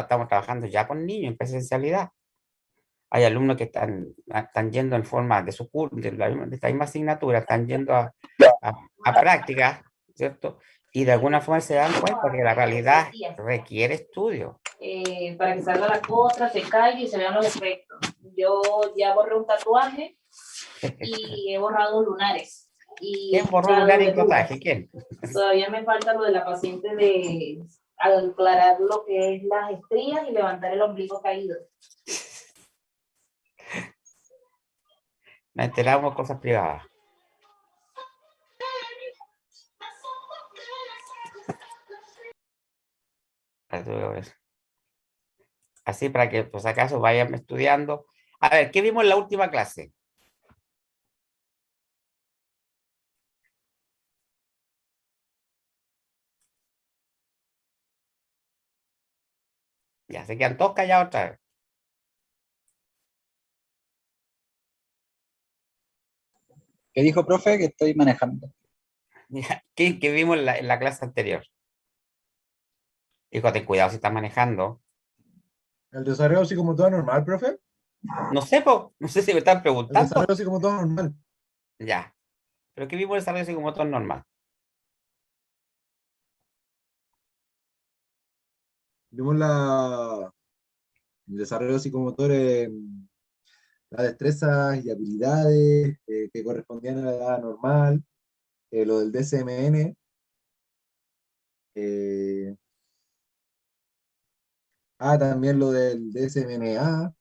estamos trabajando ya con niños en presencialidad. Hay alumnos que están yendo en forma de su curso, de esta misma asignatura, están yendo a prácticas, ¿cierto? Y de alguna forma se dan cuenta que la realidad requiere estudio. Para que salga la costra, se caiga y se vean los efectos. Yo ya borré un tatuaje y he borrado lunares. ¿Quién borró lunares y tatuaje? ¿Quién? Todavía me falta lo de la paciente de aclarar lo que es las estrías y levantar el ombligo caído. Nos enteramos de cosas privadas. Así para que, pues acaso, vayan estudiando. A ver, ¿qué vimos en la última clase? Ya se quedan todos callados otra vez. ¿Qué dijo, profe? Que estoy manejando. ¿Qué vimos en la clase anterior? Hijo, ten cuidado si estás manejando. ¿El desarrollo psicomotor normal, profe? No sé, no sé si me están El preguntando. desarrollo psicomotor normal. Ya. ¿Pero qué vimos en el desarrollo psicomotor normal? Vimos el desarrollo psicomotor en las destrezas y habilidades que correspondían a la edad normal, lo del DSMN, también lo del DSMNA.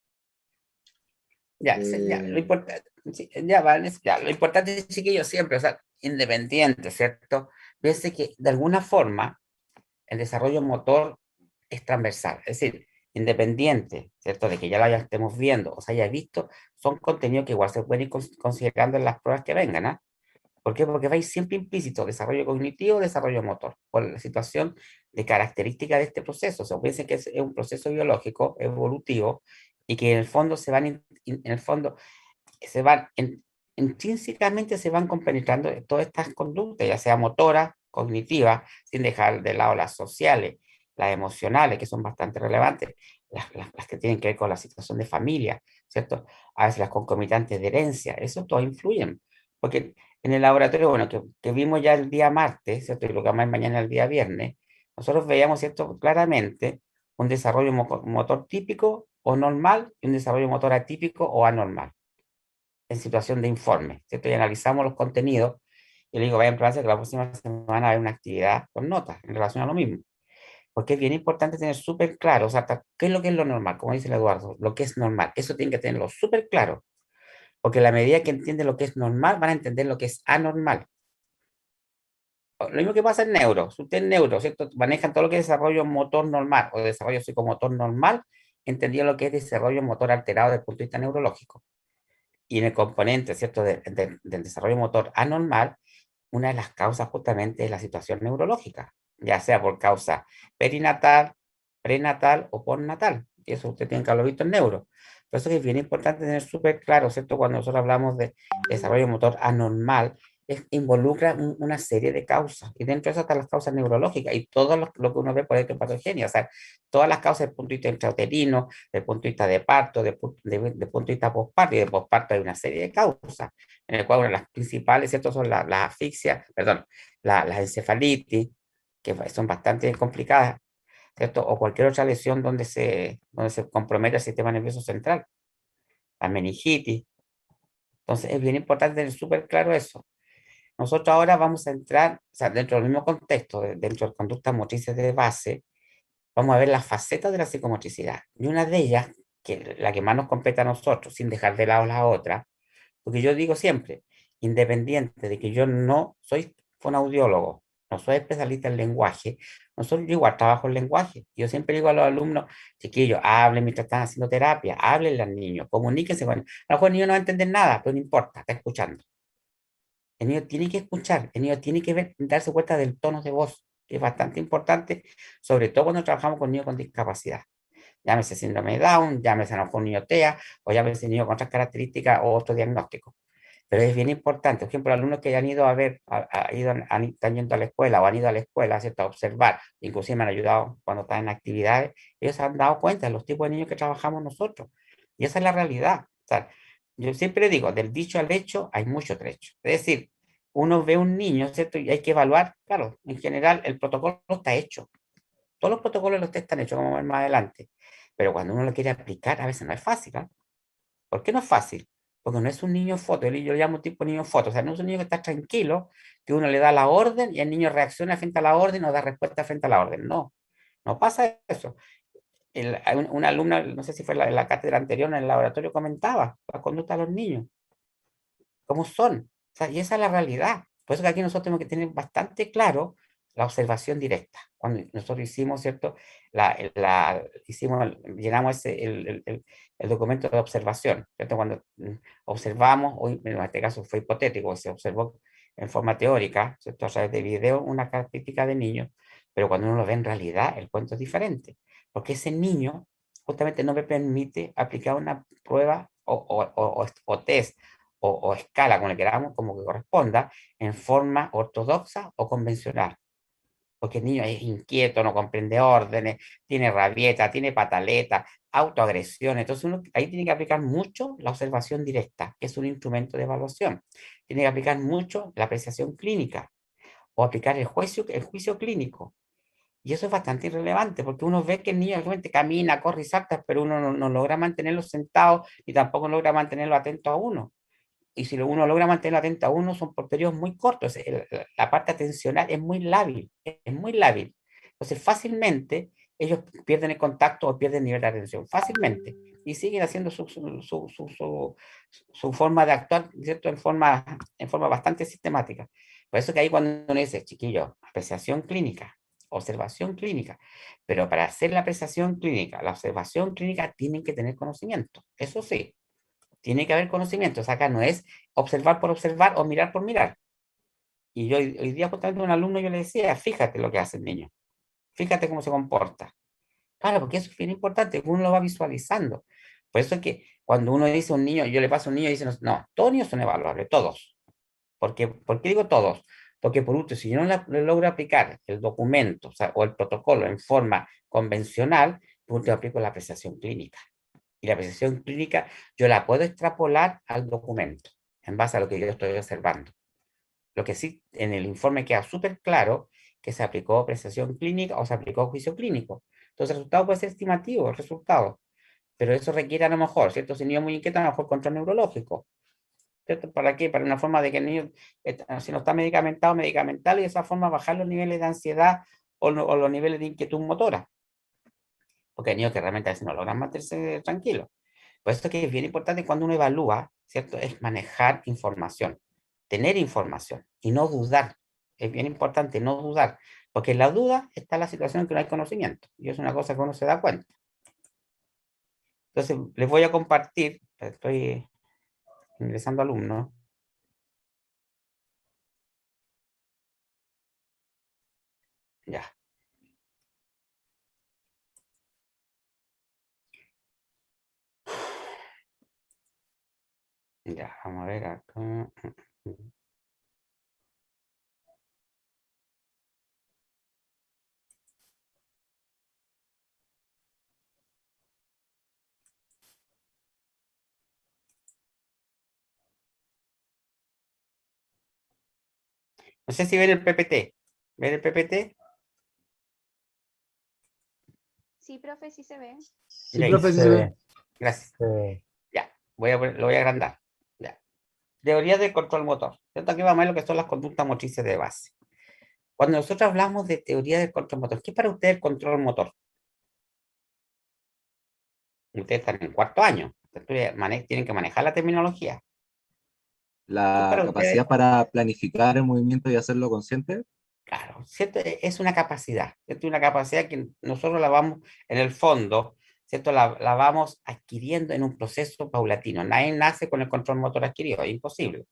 Ya, ya, lo importante, sí, ya, Vanessa, ya, lo importante es que yo siempre, o sea, independiente, ¿cierto? Piense que de alguna forma el desarrollo motor es transversal, es decir, independiente, ¿cierto? De que ya lo estemos viendo o se haya visto, son contenidos que igual se pueden ir considerando en las pruebas que vengan, ¿ah? ¿Por qué? Porque va a ir siempre implícito desarrollo cognitivo, desarrollo motor, por la situación de característica de este proceso. O sea, piensen que es un proceso biológico, evolutivo, y que en el fondo en el fondo se van, intrínsecamente se van compenetrando todas estas conductas, ya sea motoras, cognitivas, sin dejar de lado las sociales, las emocionales, que son bastante relevantes, las que tienen que ver con la situación de familia, ¿cierto? A veces las concomitantes de herencia, eso todo influyen, porque en el laboratorio, bueno, que vimos ya el día martes, ¿cierto? Y lo que vamos a ver mañana el día viernes, nosotros veíamos, ¿cierto? Claramente un desarrollo motor típico o normal y un desarrollo motor atípico o anormal en situación de informe, ¿cierto? Y analizamos los contenidos y le digo, vayan a prepararse que la próxima semana hay una actividad con notas en relación a lo mismo. Porque es bien importante tener súper claro, o sea, qué es lo normal, como dice el Eduardo, lo que es normal, eso tiene que tenerlo súper claro, porque a la medida que entienden lo que es normal, van a entender lo que es anormal. Lo mismo que pasa en neuro, si usted es neuro, ¿cierto? Manejan todo lo que es desarrollo motor normal o desarrollo psicomotor normal, entendió lo que es desarrollo motor alterado desde el punto de vista neurológico. Y en el componente, ¿cierto?, del desarrollo motor anormal, una de las causas justamente es la situación neurológica, ya sea por causa perinatal, prenatal o postnatal. Y eso usted tiene que haberlo visto en neuro. Por eso es bien importante tener súper claro, ¿cierto? Cuando nosotros hablamos de desarrollo motor anormal, involucra una serie de causas. Y dentro de eso están las causas neurológicas y todo lo que uno ve por ectopatogenia. O sea, todas las causas desde el punto de vista intrauterino, desde el punto de vista de parto, desde el punto de vista postparto. Y de postparto hay una serie de causas, en el cual una de las principales, ¿cierto?, son las asfixias, perdón, las encefalitis, que son bastante complicadas, ¿cierto? O cualquier otra lesión donde se compromete el sistema nervioso central, la meningitis. Entonces es bien importante tener súper claro eso. Nosotros ahora vamos a entrar, o sea, dentro del mismo contexto, dentro de conductas motrices de base, vamos a ver las facetas de la psicomotricidad. Y una de ellas, que la que más nos compete a nosotros, sin dejar de lado la otra, porque yo digo siempre, independiente de que yo no soy fonoaudiólogo, no soy especialista en lenguaje, nosotros yo igual trabajo en lenguaje. Yo siempre digo a los alumnos, chiquillos, hablen mientras están haciendo terapia, háblenle al niño, comuníquense con él. A lo mejor el niño no va a entender nada, pero no importa, está escuchando. El niño tiene que escuchar, el niño tiene que darse cuenta del tono de voz, que es bastante importante, sobre todo cuando trabajamos con niños con discapacidad. Llámese síndrome de Down, llámese a lo mejor un niño TEA, o llámese niño con otras características o otro diagnóstico. Pero es bien importante, por ejemplo, alumnos que han ido a ver, están yendo a la escuela o han ido a la escuela, ¿cierto? A observar, inclusive me han ayudado cuando están en actividades, ellos se han dado cuenta de los tipos de niños que trabajamos nosotros. Y esa es la realidad. O sea, yo siempre digo, del dicho al hecho hay mucho trecho. Es decir, uno ve un niño, ¿cierto? Y hay que evaluar, claro, en general el protocolo está hecho. Todos los protocolos de los test están hechos, como ver más adelante. Pero cuando uno lo quiere aplicar, a veces no es fácil, ¿ah? ¿Por qué no es fásil? Porque no es un niño foto, yo lo llamo tipo niño foto, o sea, no es un niño que está tranquilo, que uno le da la orden y el niño reacciona frente a la orden o da respuesta frente a la orden. No, no pasa eso. Hay una alumna, no sé si fue la cátedra anterior, en el laboratorio comentaba la conducta de los niños, cómo son. O sea, y esa es la realidad. Por eso que aquí nosotros tenemos que tener bastante claro la observación directa. Cuando nosotros hicimos, ¿cierto? Llenamos el documento de observación, ¿cierto? Cuando observamos, hoy en este caso fue hipotético, se observó en forma teórica, ¿cierto? A través de video, una característica de niño, pero cuando uno lo ve en realidad, el cuento es diferente, porque ese niño justamente no me permite aplicar una prueba o test o escala, como le queramos, como que corresponda, en forma ortodoxa o convencional. Porque el niño es inquieto, no comprende órdenes, tiene rabieta, tiene pataleta, autoagresión. Entonces uno ahí tiene que aplicar mucho la observación directa, que es un instrumento de evaluación. Tiene que aplicar mucho la apreciación clínica o aplicar el juicio clínico. Y eso es bastante irrelevante, porque uno ve que el niño realmente camina, corre y salta, pero uno no logra mantenerlo sentado y tampoco logra mantenerlo atento a uno. Y si uno logra mantenerlo atento a uno, son por periodos muy cortos. La parte atencional es muy lábil, es muy lábil. Entonces, fácilmente ellos pierden el contacto o pierden el nivel de atención, fácilmente. Y siguen haciendo su forma de actuar, ¿cierto? En forma bastante sistemática. Por eso que ahí cuando uno dice, chiquillo, apreciación clínica, observación clínica, pero para hacer la apreciación clínica, la observación clínica, tienen que tener conocimiento. Eso sí, tiene que haber conocimiento. O sea, acá no es observar por observar o mirar por mirar. Y yo hoy día justamente a un alumno yo le decía, fíjate lo que hace el niño, fíjate cómo se comporta. Claro, porque eso es bien importante, uno lo va visualizando. Por eso es que cuando uno dice a un niño, yo le paso a un niño y dice, no, todos los niños son evaluables, todos. ¿Por qué digo todos? Porque por último, si yo no le logro aplicar el documento, o sea, o el protocolo en forma convencional, por último aplico la apreciación clínica. Y la apreciación clínica yo la puedo extrapolar al documento en base a lo que yo estoy observando. Lo que sí en el informe queda súper claro que se aplicó apreciación clínica o se aplicó juicio clínico. Entonces el resultado puede ser estimativo, el resultado, pero eso requiere a lo mejor, ¿cierto? Si el niño es muy inquieto, a lo mejor control neurológico. ¿Cierto? ¿Para qué? Para una forma de que el niño, si no está medicamentado, medicamental, y de esa forma bajar los niveles de ansiedad o los niveles de inquietud motora. Porque hay niños que realmente a veces no logran mantenerse tranquilos. Por eso es que es bien importante cuando uno evalúa, ¿cierto? Es manejar información, tener información y no dudar. Es bien importante no dudar, porque en la duda está la situación en que no hay conocimiento, y es una cosa que uno se da cuenta. Entonces, les voy a compartir, estoy ingresando alumnos. Ya. Ya, vamos a ver acá. No sé si ven el PPT. ¿Ven el PPT? Sí, profe, sí se ve. Sí, Mira, profe, sí se ve. gracias. Ya, lo voy a agrandar. Ya. Teoría del control motor. ¿Cierto? Aquí vamos a ver lo que son las conductas motrices de base. Cuando nosotros hablamos de teoría del control motor, ¿qué es para usted el control motor? Ustedes están en cuarto año, ustedes tienen que manejar la terminología. ¿Qué es La para ustedes? capacidad para planificar el movimiento y hacerlo consciente. Claro, ¿cierto? Es una capacidad, ¿cierto? Una capacidad que nosotros la vamos, en el fondo, ¿cierto? La vamos adquiriendo en un proceso paulatino. Nadie nace con el control motor adquirido, es imposible.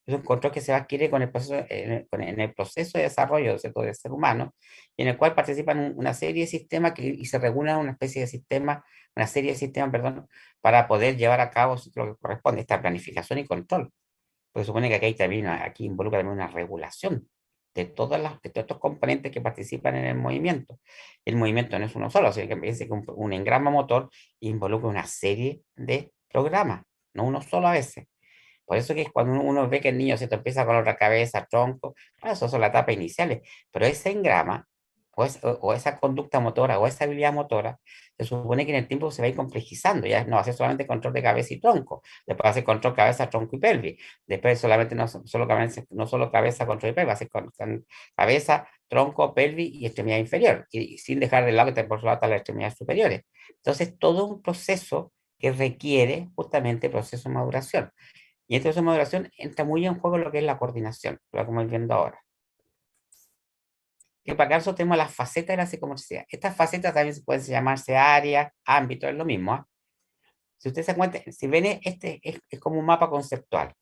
Es un control que se va a adquirir con el proceso, en el proceso de desarrollo, ¿cierto? Del ser humano, y en el cual participan una serie de sistemas y se regulan una especie de sistema, una serie de sistemas, perdón, para poder llevar a cabo lo que corresponde, esta planificación y control. Porque se supone que aquí, también, aquí involucra también una regulación de de todos estos componentes que participan en el movimiento. El movimiento no es uno solo, sino que piense que un engrama motor involucra una serie de programas, no uno solo a veces. Por eso que es cuando uno ve que el niño se empieza con otra cabeza, tronco, bueno, eso son las etapas iniciales, pero ese engrama o esa conducta motora o esa habilidad motora, se supone que en el tiempo se va a ir complejizando, ya no hace solamente control de cabeza y tronco, después hace control cabeza, tronco y pelvis, después solamente no solo cabeza, control y pelvis, hace con cabeza, tronco, pelvis y extremidad inferior, y sin dejar de lado que por otro lado están las extremidades superiores. Entonces, todo un proceso que requiere justamente proceso de maduración. Y en esta maduración entra muy en juego lo que es la coordinación, lo que estamos viendo ahora. Que para eso tenemos las facetas de la psicomotricidad. Estas facetas también pueden llamarse áreas, ámbitos, es lo mismo. Si ustedes se cuenta, si ven, este es como un mapa conceptual.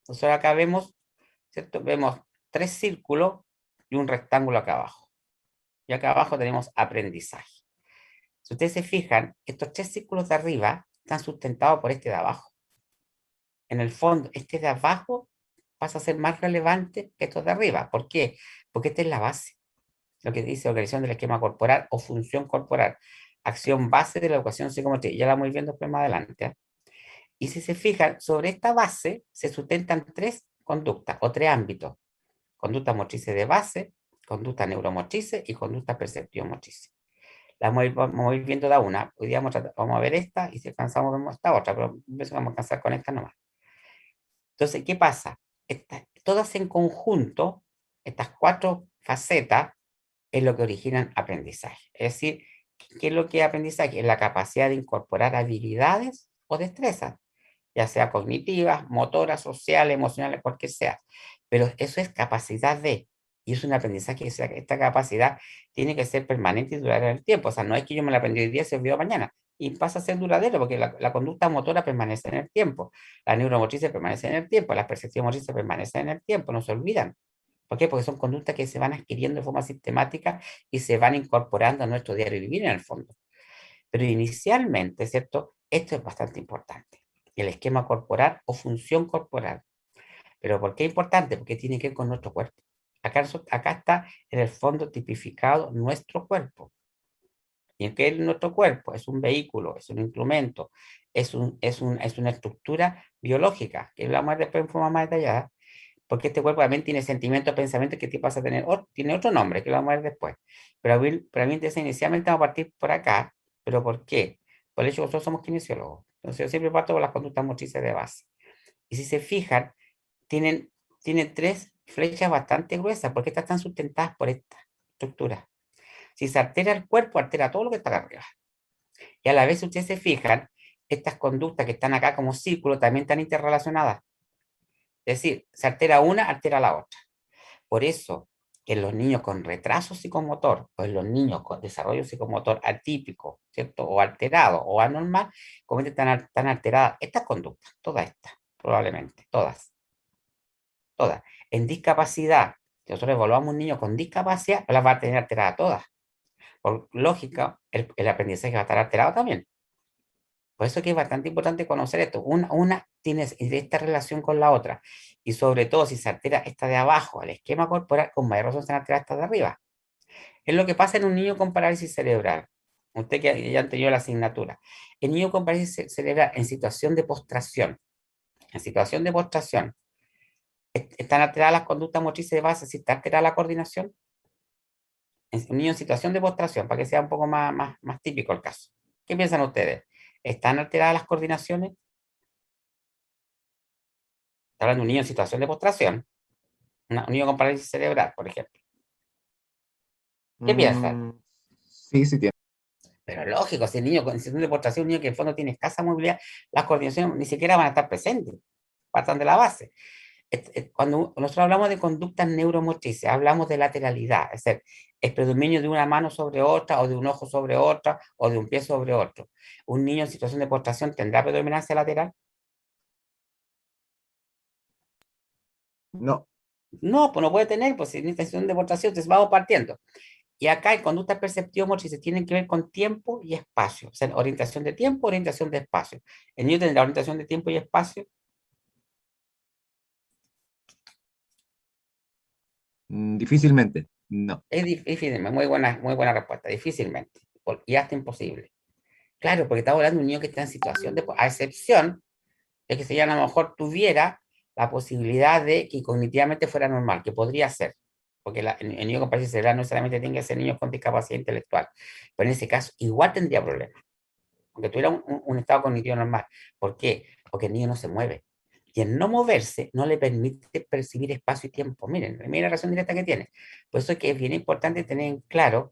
Nosotros acá vemos, ¿cierto? Vemos 3 círculos y un rectángulo acá abajo. Y acá abajo tenemos aprendizaje. Si ustedes se fijan, estos 3 círculos de arriba están sustentados por este de abajo. En el fondo, este de abajo pasa a ser más relevante que estos de arriba. ¿Por qué? Porque esta es la base. Lo que dice organización del esquema corporal o función corporal. Acción base de la educación psicomotriz. Ya la vamos viendo más adelante. Y si se fijan, sobre esta base se sustentan 3 conductas o 3 ámbitos. Conducta motrices de base, conducta neuromotrices y conducta perceptivo-motrices. La vamos a ir viendo de una. Hoy día vamos a ver esta y si alcanzamos vemos esta otra, pero vamos a alcanzar con esta nomás. Entonces, ¿qué pasa? Todas en conjunto, estas 4 facetas, es lo que originan aprendizaje. Es decir, ¿qué es lo que es aprendizaje? Es la capacidad de incorporar habilidades o destrezas, ya sea cognitivas, motoras, sociales, emocionales, cualquier sea. Pero eso es capacidad de, y es un aprendizaje, esta capacidad tiene que ser permanente y durar en el tiempo. O sea, no es que yo me la aprendí hoy día y se olvidó mañana. Y pasa a ser duradero porque la conducta motora permanece en el tiempo, la neuromotriz permanece en el tiempo, las percepciones motrices permanecen en el tiempo, no se olvidan. ¿Por qué? Porque son conductas que se van adquiriendo de forma sistemática y se van incorporando a nuestro diario vivir en el fondo. Pero inicialmente, ¿cierto? Esto es bastante importante. El esquema corporal o función corporal. ¿Pero por qué es importante? Porque tiene que ver con nuestro cuerpo. Acá está en el fondo tipificado nuestro cuerpo. ¿Y qué es nuestro cuerpo? Es un vehículo, es un instrumento, es una estructura biológica, que vamos a ver después en forma más detallada, porque este cuerpo también tiene sentimientos, pensamientos que te pasa a tener, tiene otro nombre, que lo vamos a ver después. Pero a mí interesa inicialmente vamos a partir por acá. ¿Pero por qué? Por el hecho que nosotros somos kinesiólogos. Entonces yo siempre parto con las conductas motrices de base. Y si se fijan, tienen 3 flechas bastante gruesas, porque estas están sustentadas por esta estructura. Si se altera el cuerpo, altera todo lo que está acá arriba. Y a la vez, si ustedes se fijan, estas conductas que están acá como círculo también están interrelacionadas. Es decir, se altera una, altera la otra. Por eso, en los niños con retraso psicomotor o en los niños con desarrollo psicomotor atípico, ¿cierto? O alterado o anormal, como están alteradas estas conductas, todas estas, probablemente, todas. En discapacidad, si nosotros evaluamos un niño con discapacidad, las va a tener alteradas todas. Por lógica, el aprendizaje va a estar alterado también. Por eso que es bastante importante conocer esto. Una tiene esta relación con la otra. Y sobre todo, si se altera esta de abajo, el esquema corporal, con mayor razón se altera esta de arriba. Es lo que pasa en un niño con parálisis cerebral. Usted que ya han tenido la asignatura. El niño con parálisis cerebral en situación de postración. En situación de postración. ¿Están alteradas las conductas motrices de base? ¿Si está alterada la coordinación? Un niño en situación de postración, para que sea un poco más típico el caso. ¿Qué piensan ustedes? ¿Están alteradas las coordinaciones? Está hablando de un niño en situación de postración, un niño con parálisis cerebral, por ejemplo. ¿Qué piensan? Sí, sí tiene. Pero lógico, si el niño en situación de postración, un niño que en el fondo tiene escasa movilidad, las coordinaciones ni siquiera van a estar presentes, partan de la base. Cuando nosotros hablamos de conductas neuromotrices, hablamos de lateralidad, es decir, el predominio de una mano sobre otra, o de un ojo sobre otra, o de un pie sobre otro. ¿Un niño en situación de postración tendrá predominancia lateral? No. No, pues no puede tener, pues en esta situación de postración, entonces vamos partiendo. Y acá hay conductas perceptivo-motrices, tienen que ver con tiempo y espacio. O sea, orientación de tiempo, orientación de espacio. El niño tendrá orientación de tiempo y espacio. Difícilmente, no. Es difícil, muy buena respuesta, difícilmente, y hasta imposible. Claro, porque estamos hablando de un niño que está en situación de, a excepción de que si ya a lo mejor tuviera la posibilidad de que cognitivamente fuera normal, que podría ser, porque el niño con parálisis cerebral no necesariamente tiene que ser niño con discapacidad intelectual, pero en ese caso igual tendría problemas, aunque tuviera un estado cognitivo normal. ¿Por qué? Porque el niño no se mueve. Y el no moverse no le permite percibir espacio y tiempo. Miren la relación directa que tiene. Por eso es que es bien importante tener en claro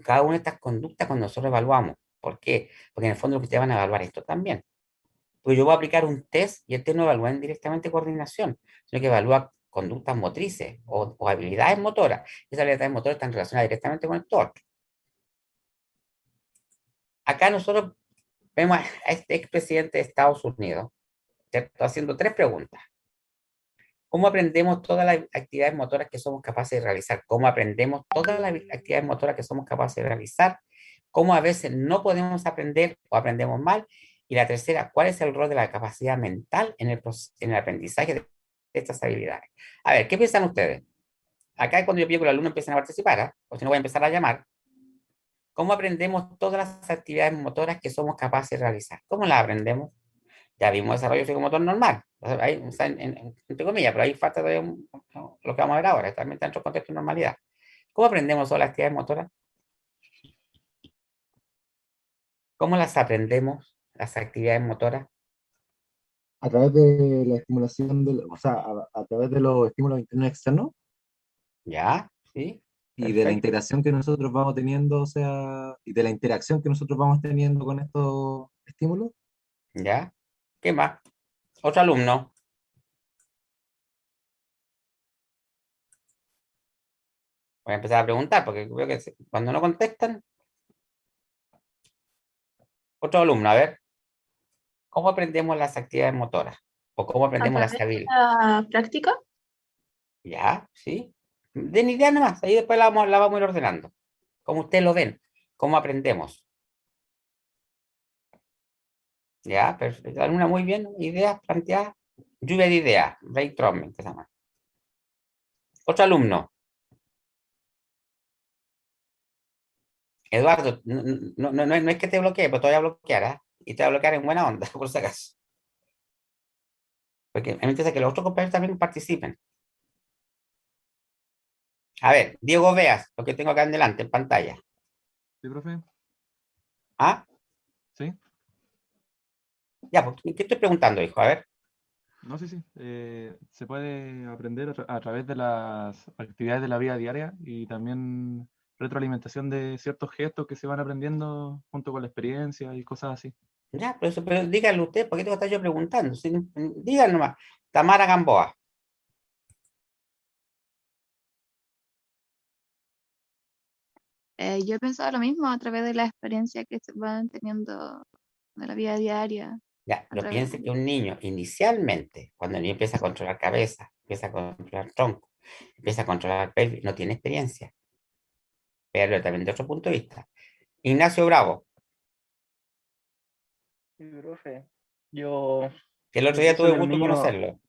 cada una de estas conductas cuando nosotros evaluamos. ¿Por qué? Porque en el fondo lo que ustedes van a evaluar esto también. Pues yo voy a aplicar un test y el test no evalúa directamente coordinación, sino que evalúa conductas motrices o habilidades motoras. Esas habilidades motoras están relacionadas directamente con el torque. Acá nosotros vemos a este expresidente de Estados Unidos, ¿cierto?, haciendo tres preguntas. ¿Cómo aprendemos todas las actividades motoras que somos capaces de realizar? ¿Cómo aprendemos todas las actividades motoras que somos capaces de realizar? ¿Cómo a veces no podemos aprender o aprendemos mal? Y la tercera, ¿cuál es el rol de la capacidad mental en el aprendizaje de estas habilidades? A ver, ¿qué piensan ustedes? Acá es cuando yo pido que los alumnos empiecen a participar, ¿eh? O si no voy a empezar a llamar. ¿Cómo aprendemos todas las actividades motoras que somos capaces de realizar? ¿Cómo las aprendemos? Ya vimos desarrollo psicomotor normal, hay, o sea, entre comillas, pero ahí falta todavía lo que vamos a ver ahora, también está dentro del contexto de normalidad. ¿Cómo aprendemos todas las actividades motoras? ¿Cómo las aprendemos, las actividades motoras? A través de la estimulación, o sea, a través de los estímulos internos y externos ¿Ya? ¿Sí? y de la Perfecto. integración que nosotros vamos teniendo, o sea, y de la interacción que nosotros vamos teniendo con estos estímulos. ¿Ya? ¿Qué más? Otro alumno. Voy a empezar a preguntar, porque veo que cuando no contestan, otro alumno, a ver, ¿cómo aprendemos las actividades motoras? ¿O cómo A aprendemos las través de habilidades? la práctica, ¿Ya? ¿Sí? Den idea nomás, ahí después la vamos a ir ordenando. Como ustedes lo ven, ¿cómo aprendemos? Ya, perfecto. Alguna muy bien, ideas planteadas. Lluvia de ideas, brainstorming, que se llama. Otro alumno, Eduardo, no es que te bloquee, pero te voy a bloquear, ¿ah? Y te voy a bloquear en buena onda, por si acaso. Porque me interesa que los otros compañeros también participen. A ver, Diego Veas, lo que tengo acá en delante, en pantalla. Sí, profe. ¿Ah? Sí. Ya, pues, ¿qué estoy preguntando, hijo? A ver. No, sí, sí. Se puede aprender a través de las actividades de la vida diaria y también retroalimentación de ciertos gestos que se van aprendiendo junto con la experiencia y cosas así. Ya, pero díganlo usted, ¿por qué tengo que estar yo preguntando? Si, digan nomás. Tamara Gamboa. Yo he pensado lo mismo a través de la experiencia que se van teniendo de la vida diaria. Ya, A pero través piense que un niño, inicialmente, cuando el niño empieza a controlar cabeza, empieza a controlar tronco, empieza a controlar pelvis, no tiene experiencia. Pero también de otro punto de vista. Ignacio Bravo, Sí, profe, yo, que el otro yo día pienso tuve que los gusto en niños, conocerlo.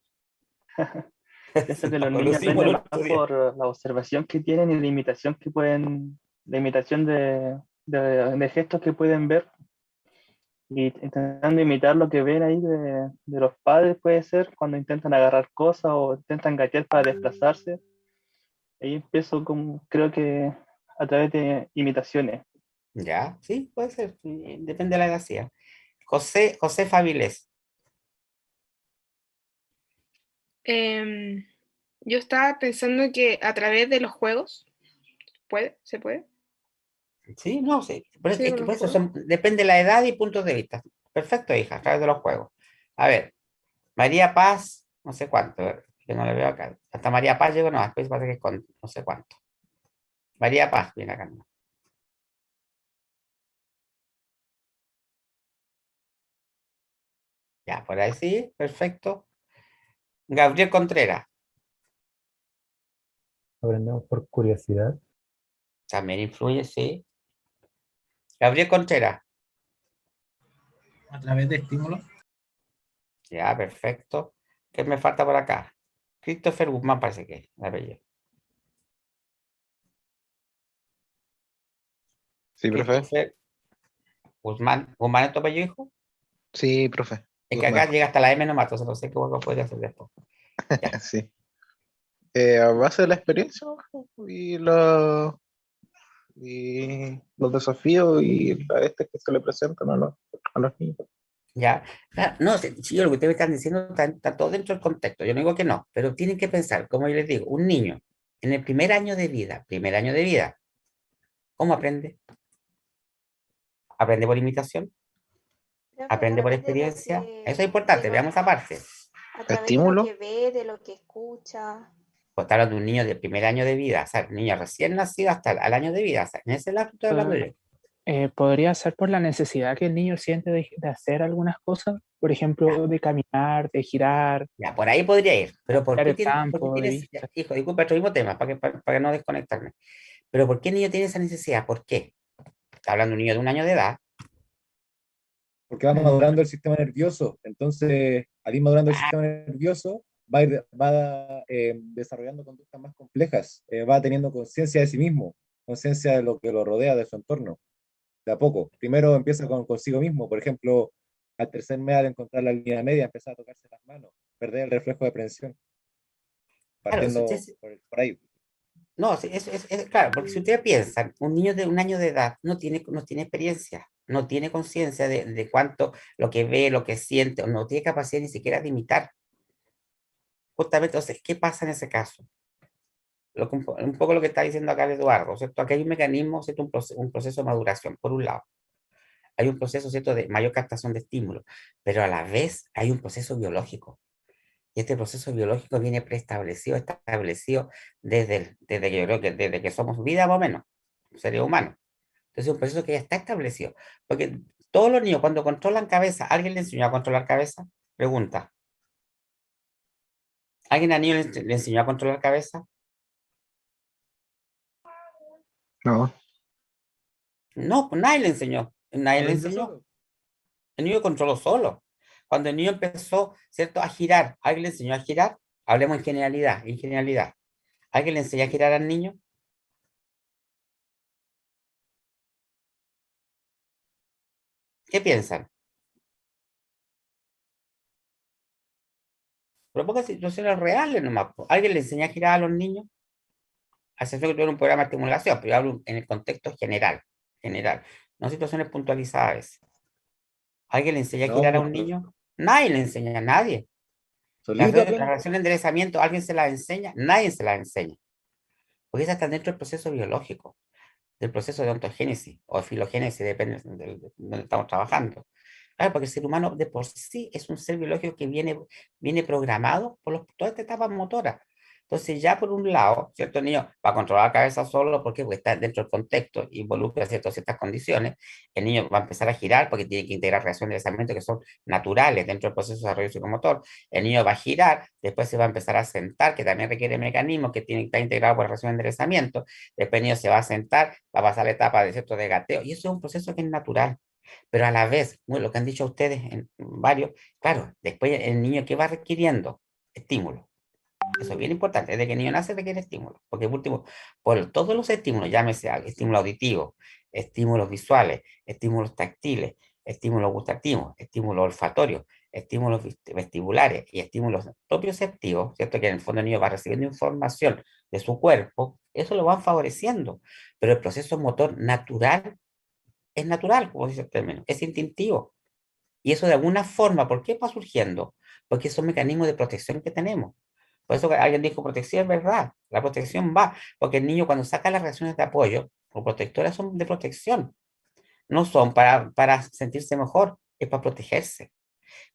pienso Sí, que nos los niños conocimos aprenden el más otro día. por la observación que tienen y la imitación que pueden, la imitación de gestos que pueden ver y intentando imitar lo que ven ahí de los padres puede ser cuando intentan agarrar cosas o intentan gatear para desplazarse. Ahí empiezo como, creo que a través de imitaciones. Ya, sí, puede ser. Sí, depende de la edad. Sí. José Favilés. Em, yo estaba pensando que a través de los juegos, ¿se puede? Sí, no, sí. Pero Sí, es con que los por eso juegos. depende de la edad y puntos de vista. Perfecto, hija, a través de los juegos. A ver, María Paz, no sé cuánto, que no le veo acá. Hasta María Paz llegó, no, después parece que es con no sé cuánto. María Paz, viene acá. ¿No? Ya, por ahí sí, perfecto. Gabriel Contreras, Aprendemos por curiosidad. también influye, sí. Gabriel Contreras, A través de estímulos. ya, perfecto. ¿Qué me falta por acá? Christopher Guzmán parece que es el apellido. Sí, profe. Christopher Guzmán. ¿Guzmán es tu apellido, hijo? Sí, profe. Es que acá Guzmán. llega hasta la M nomás, entonces no sé qué hueco podría hacer después. Ya. Sí. A base de la experiencia y, y los desafíos y que se le presentan a los niños. Ya, claro, no, sí, lo que ustedes están diciendo está todo dentro del contexto, yo no digo que no, pero tienen que pensar, como yo les digo, un niño en el primer año de vida, ¿cómo aprende? Aprende por imitación, Profe, a aprende por través experiencia, eso es importante, veamos esa parte. a través de lo Estímulo. que ve, de lo que escucha. Pues está hablando de un niño del primer año de vida, o sea, un niño recién nacido hasta el año de vida, o sea, en ese lapso estoy hablando yo. Podría ser por la necesidad que el niño siente de hacer algunas cosas, por Ya, ejemplo, de caminar, de girar, ya, por ahí podría ir, pero mirar el por qué campo de tienes, vista. hijo, disculpa, otro mismo tema, para no desconectarme, pero ¿por qué el niño tiene esa necesidad? ¿Por qué? Está hablando de un niño de un año de edad. Porque va madurando el sistema nervioso. Entonces, al ir madurando el sistema nervioso, va desarrollando conductas más complejas, va teniendo conciencia de sí mismo, conciencia de lo que lo rodea, de su entorno, de a poco. Primero empieza consigo mismo, por ejemplo, al tercer mes de encontrar la línea media, empezar a tocarse las manos, perder el reflejo de aprehensión, Claro, partiendo por ahí. no, sí, claro, porque si ustedes piensan, un niño de un año de edad no tiene experiencia, no tiene conciencia de cuánto lo que ve, lo que siente, o no tiene capacidad ni siquiera de imitar. Justamente, entonces, ¿qué pasa en ese caso? Un poco lo que está diciendo acá Eduardo, ¿cierto? Aquí hay un mecanismo, ¿cierto? Un proceso de maduración, por un lado. Hay un proceso, ¿cierto?, de mayor captación de estímulos, pero a la vez hay un proceso biológico. Y este proceso biológico viene preestablecido, establecido desde que yo creo que desde que somos vida más o menos, seres humanos. Entonces es un proceso que ya está establecido. Porque todos los niños cuando controlan cabeza, ¿alguien le enseñó a controlar cabeza? Pregunta. ¿Alguien a niño le enseñó a controlar cabeza? No. No, pues nadie le enseñó. Nadie le Aprendió enseñó. solo. El niño controló solo. Cuando el niño empezó, ¿cierto?, a girar, ¿alguien le enseñó a girar? Hablemos en generalidad, en generalidad. ¿Alguien le enseñó a girar al niño? ¿Qué piensan? Pero pocas situaciones reales nomás, po. ¿Alguien le enseña a girar a los niños? A excepción que tuvieron un programa de estimulación, pero yo hablo en el contexto general, general. No situaciones puntualizadas. ¿Alguien le enseña a girar a No, un niño? Nadie le enseña a nadie. solito La aprende. relación de enderezamiento, ¿alguien se la enseña? Nadie se la enseña. Porque esas están dentro del proceso biológico, del proceso de ontogénesis o de filogénesis, depende de donde estamos trabajando. Claro, porque el ser humano de por sí es un ser biológico que viene programado por todas estas etapas motoras. Entonces, ya por un lado, ¿cierto? El niño va a controlar la cabeza solo porque está dentro del contexto, involucra ciertas condiciones. El niño va a empezar a girar porque tiene que integrar reacciones de desarrollo que son naturales dentro del proceso de desarrollo psicomotor. El niño va a girar, después se va a empezar a sentar, que también requiere mecanismos que tienen que estar integrados por reacción de enderezamiento. Después el niño se va a sentar, va a pasar la etapa de cierto de gateo, y eso es un proceso que es natural. Pero a la vez, bueno, lo que han dicho ustedes en varios, claro, después el niño que va requiriendo estímulo. Eso es bien importante, desde que el niño nace requiere estímulo, porque por último, por todos los estímulos, llámese estímulos auditivos, estímulos visuales, estímulos táctiles, estímulos gustativos, estímulos olfatorios, estímulos vestibulares y estímulos propioceptivos, ¿cierto? Que en el fondo el niño va recibiendo información de su cuerpo, eso lo van favoreciendo, pero el proceso motor natural es natural, como dice el término, es instintivo. Y eso de alguna forma, ¿por qué va surgiendo? Porque son mecanismos de protección que tenemos. Por eso que alguien dijo protección, es verdad, la protección va, porque el niño cuando saca las reacciones de apoyo o protectoras son de protección, no son para sentirse mejor, es para protegerse.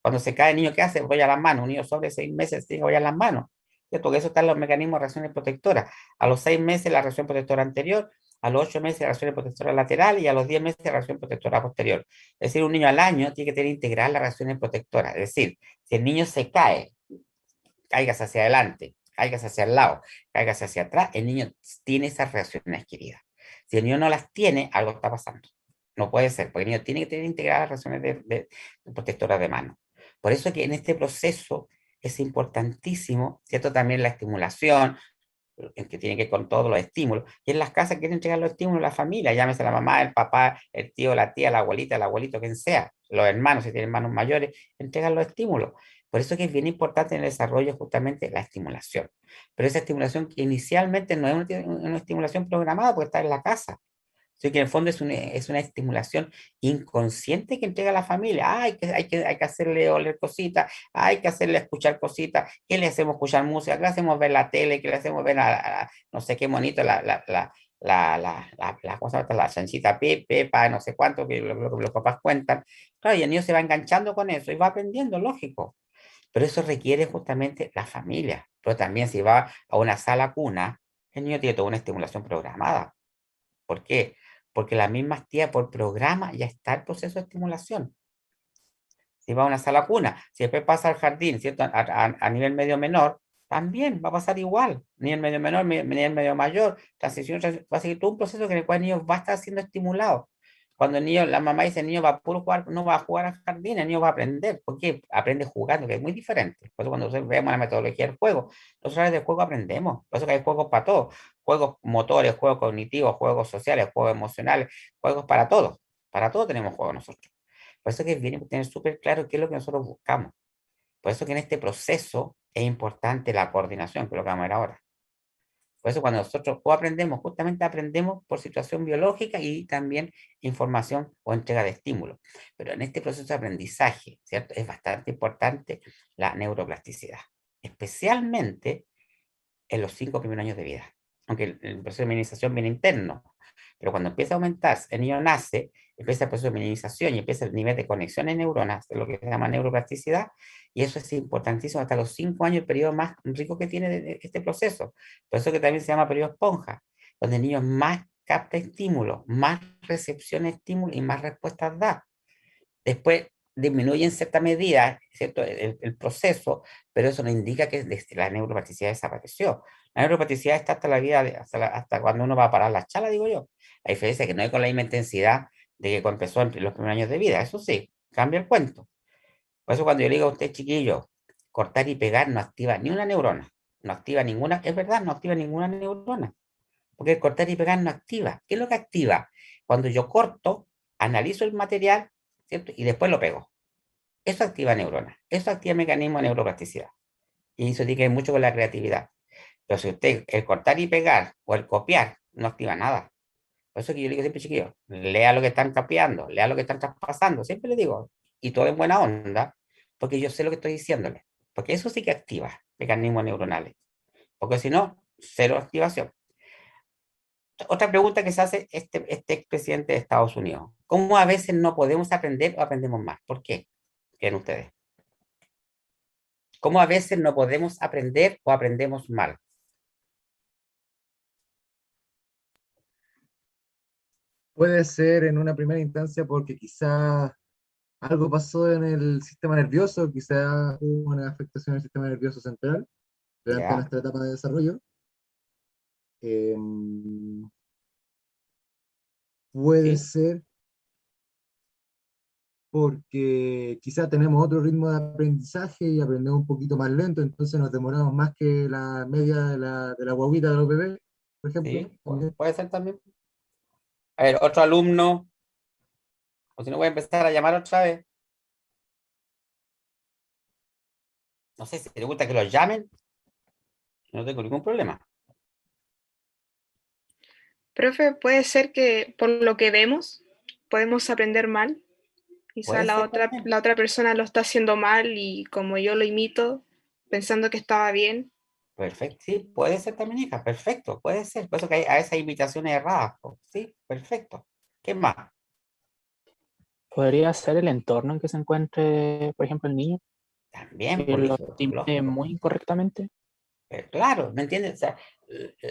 Cuando se cae el niño, ¿qué hace? Voy a las manos, un niño sobre 6 meses tiene que voy a las manos, ¿cierto? Porque eso están los mecanismos de reacciones protectoras. A los 6 meses la reacción protectora anterior, a los 8 meses la reacción protectora lateral y a los 10 meses la reacción protectora posterior. Es decir, un niño al año tiene que tener integral las reacciones protectoras. Es decir, si el niño se cae, caigas hacia adelante, caigas hacia el lado, caigas hacia atrás, el niño tiene esas reacciones adquiridas. Si el niño no las tiene, algo está pasando. No puede ser, porque el niño tiene que tener integradas las reacciones de protectoras de mano. Por eso que en este proceso es importantísimo, ¿cierto? También la estimulación, en que tiene que ver con todos los estímulos, y en las casas quieren entregar los estímulos a la familia, llámese la mamá, el papá, el tío, la tía, la abuelita, el abuelito, quien sea, los hermanos, si tienen hermanos mayores, entregan los estímulos. Por eso que es bien importante en el desarrollo justamente la estimulación. Pero esa estimulación que inicialmente no es una estimulación programada porque está en la casa. Así que en el fondo es una estimulación inconsciente que entrega la familia. Ah, hay que hacerle oler cositas, hay que hacerle escuchar cositas. ¿Qué le hacemos escuchar música? ¿Qué le hacemos ver la tele? ¿Qué le hacemos ver no sé qué bonito, ¿cómo se llama? La chanchita Pepa, no sé cuánto, que los papás cuentan? Claro, y el niño se va enganchando con eso y va aprendiendo, lógico. Pero eso requiere justamente la familia. Pero también si va a una sala cuna, el niño tiene toda una estimulación programada. ¿Por qué? Porque las mismas tías por programa ya está el proceso de estimulación. Si va a una sala cuna, si después pasa al jardín, ¿cierto? A nivel medio menor, también va a pasar igual. Nivel medio menor, nivel medio mayor, transición, va a seguir todo un proceso en el cual el niño va a estar siendo estimulado. Cuando el niño, la mamá dice, el niño va a puro jugar, no va a jugar al jardín, el niño va a aprender. ¿Por qué? Aprende jugando, que es muy diferente. Por eso cuando nosotros vemos la metodología del juego, nosotros del juego aprendemos. Por eso que hay juegos para todos. Juegos motores, juegos cognitivos, juegos sociales, juegos emocionales, juegos para todos. Para todos tenemos juegos nosotros. Por eso que es bien tener súper claro qué es lo que nosotros buscamos. Por eso que en este proceso es importante la coordinación, que es lo que vamos a ver ahora. Por eso cuando nosotros aprendemos, justamente aprendemos por situación biológica y también información o entrega de estímulos. Pero en este proceso de aprendizaje, ¿cierto? Es bastante importante la neuroplasticidad, especialmente en los 5 primeros años de vida. Aunque el proceso de minimización viene interno, pero cuando empieza a aumentar, el niño nace, empieza el proceso de minimización y empieza el nivel de conexión en neuronas, de lo que se llama neuroplasticidad, y eso es importantísimo hasta los 5 años, el periodo más rico que tiene de este proceso. Por eso que también se llama periodo esponja, donde el niño más capta estímulo, más recepción de estímulo y más respuestas da. Después disminuye en cierta medida, ¿cierto? El proceso, pero eso no indica que la neuroplasticidad desapareció. La neuroplasticidad está hasta la vida, hasta cuando uno va a parar la chala, digo yo. A diferencia que no hay con la misma intensidad de que cuando empezó en los primeros años de vida. Eso sí, cambia el cuento. Por eso cuando yo le digo a usted, chiquillo, cortar y pegar no activa ni una neurona. No activa ninguna, es verdad, no activa ninguna neurona. Porque el cortar y pegar no activa. ¿Qué es lo que activa? Cuando yo corto, analizo el material, ¿cierto? Y después lo pego. Eso activa neuronas, eso activa mecanismos de neuroplasticidad. Y eso tiene que ver mucho con la creatividad. Pero si usted, el cortar y pegar o el copiar, no activa nada. Por eso que yo le digo siempre, chiquillos, lea lo que están copiando, lea lo que están traspasando, siempre le digo, y todo en buena onda, porque yo sé lo que estoy diciéndole. Porque eso sí que activa mecanismos neuronales. Porque si no, cero activación. Otra pregunta que se hace este expresidente de Estados Unidos. ¿Cómo a veces no podemos aprender o aprendemos más? ¿Por qué? ¿Creen ustedes? ¿Cómo a veces no podemos aprender o aprendemos mal? Puede ser en una primera instancia porque quizás algo pasó en el sistema nervioso, quizás hubo una afectación en el sistema nervioso central durante ¿Ya? nuestra etapa de desarrollo. Em, Puede ¿Sí? ser porque quizás tenemos otro ritmo de aprendizaje y aprendemos un poquito más lento, entonces nos demoramos más que la media de la guaguita de los bebés, por ejemplo. ¿Sí? Puede ser también. A ver, otro alumno, o si no voy a empezar a llamar otra vez. No sé si te gusta que los llamen, no tengo ningún problema. Profe, puede ser que por lo que vemos podemos aprender mal. Quizá Puede ser también. la otra persona lo está haciendo mal y como yo lo imito, pensando que estaba bien. Perfecto, sí, puede ser también, hija, perfecto, puede ser. Por eso que hay a esas imitaciones erradas, po. Sí, perfecto. ¿Qué más? Podría ser el entorno en que se encuentre, por ejemplo, el niño, También, que por lo hijo, imite lógico. muy incorrectamente. Claro, ¿me entiendes? O sea,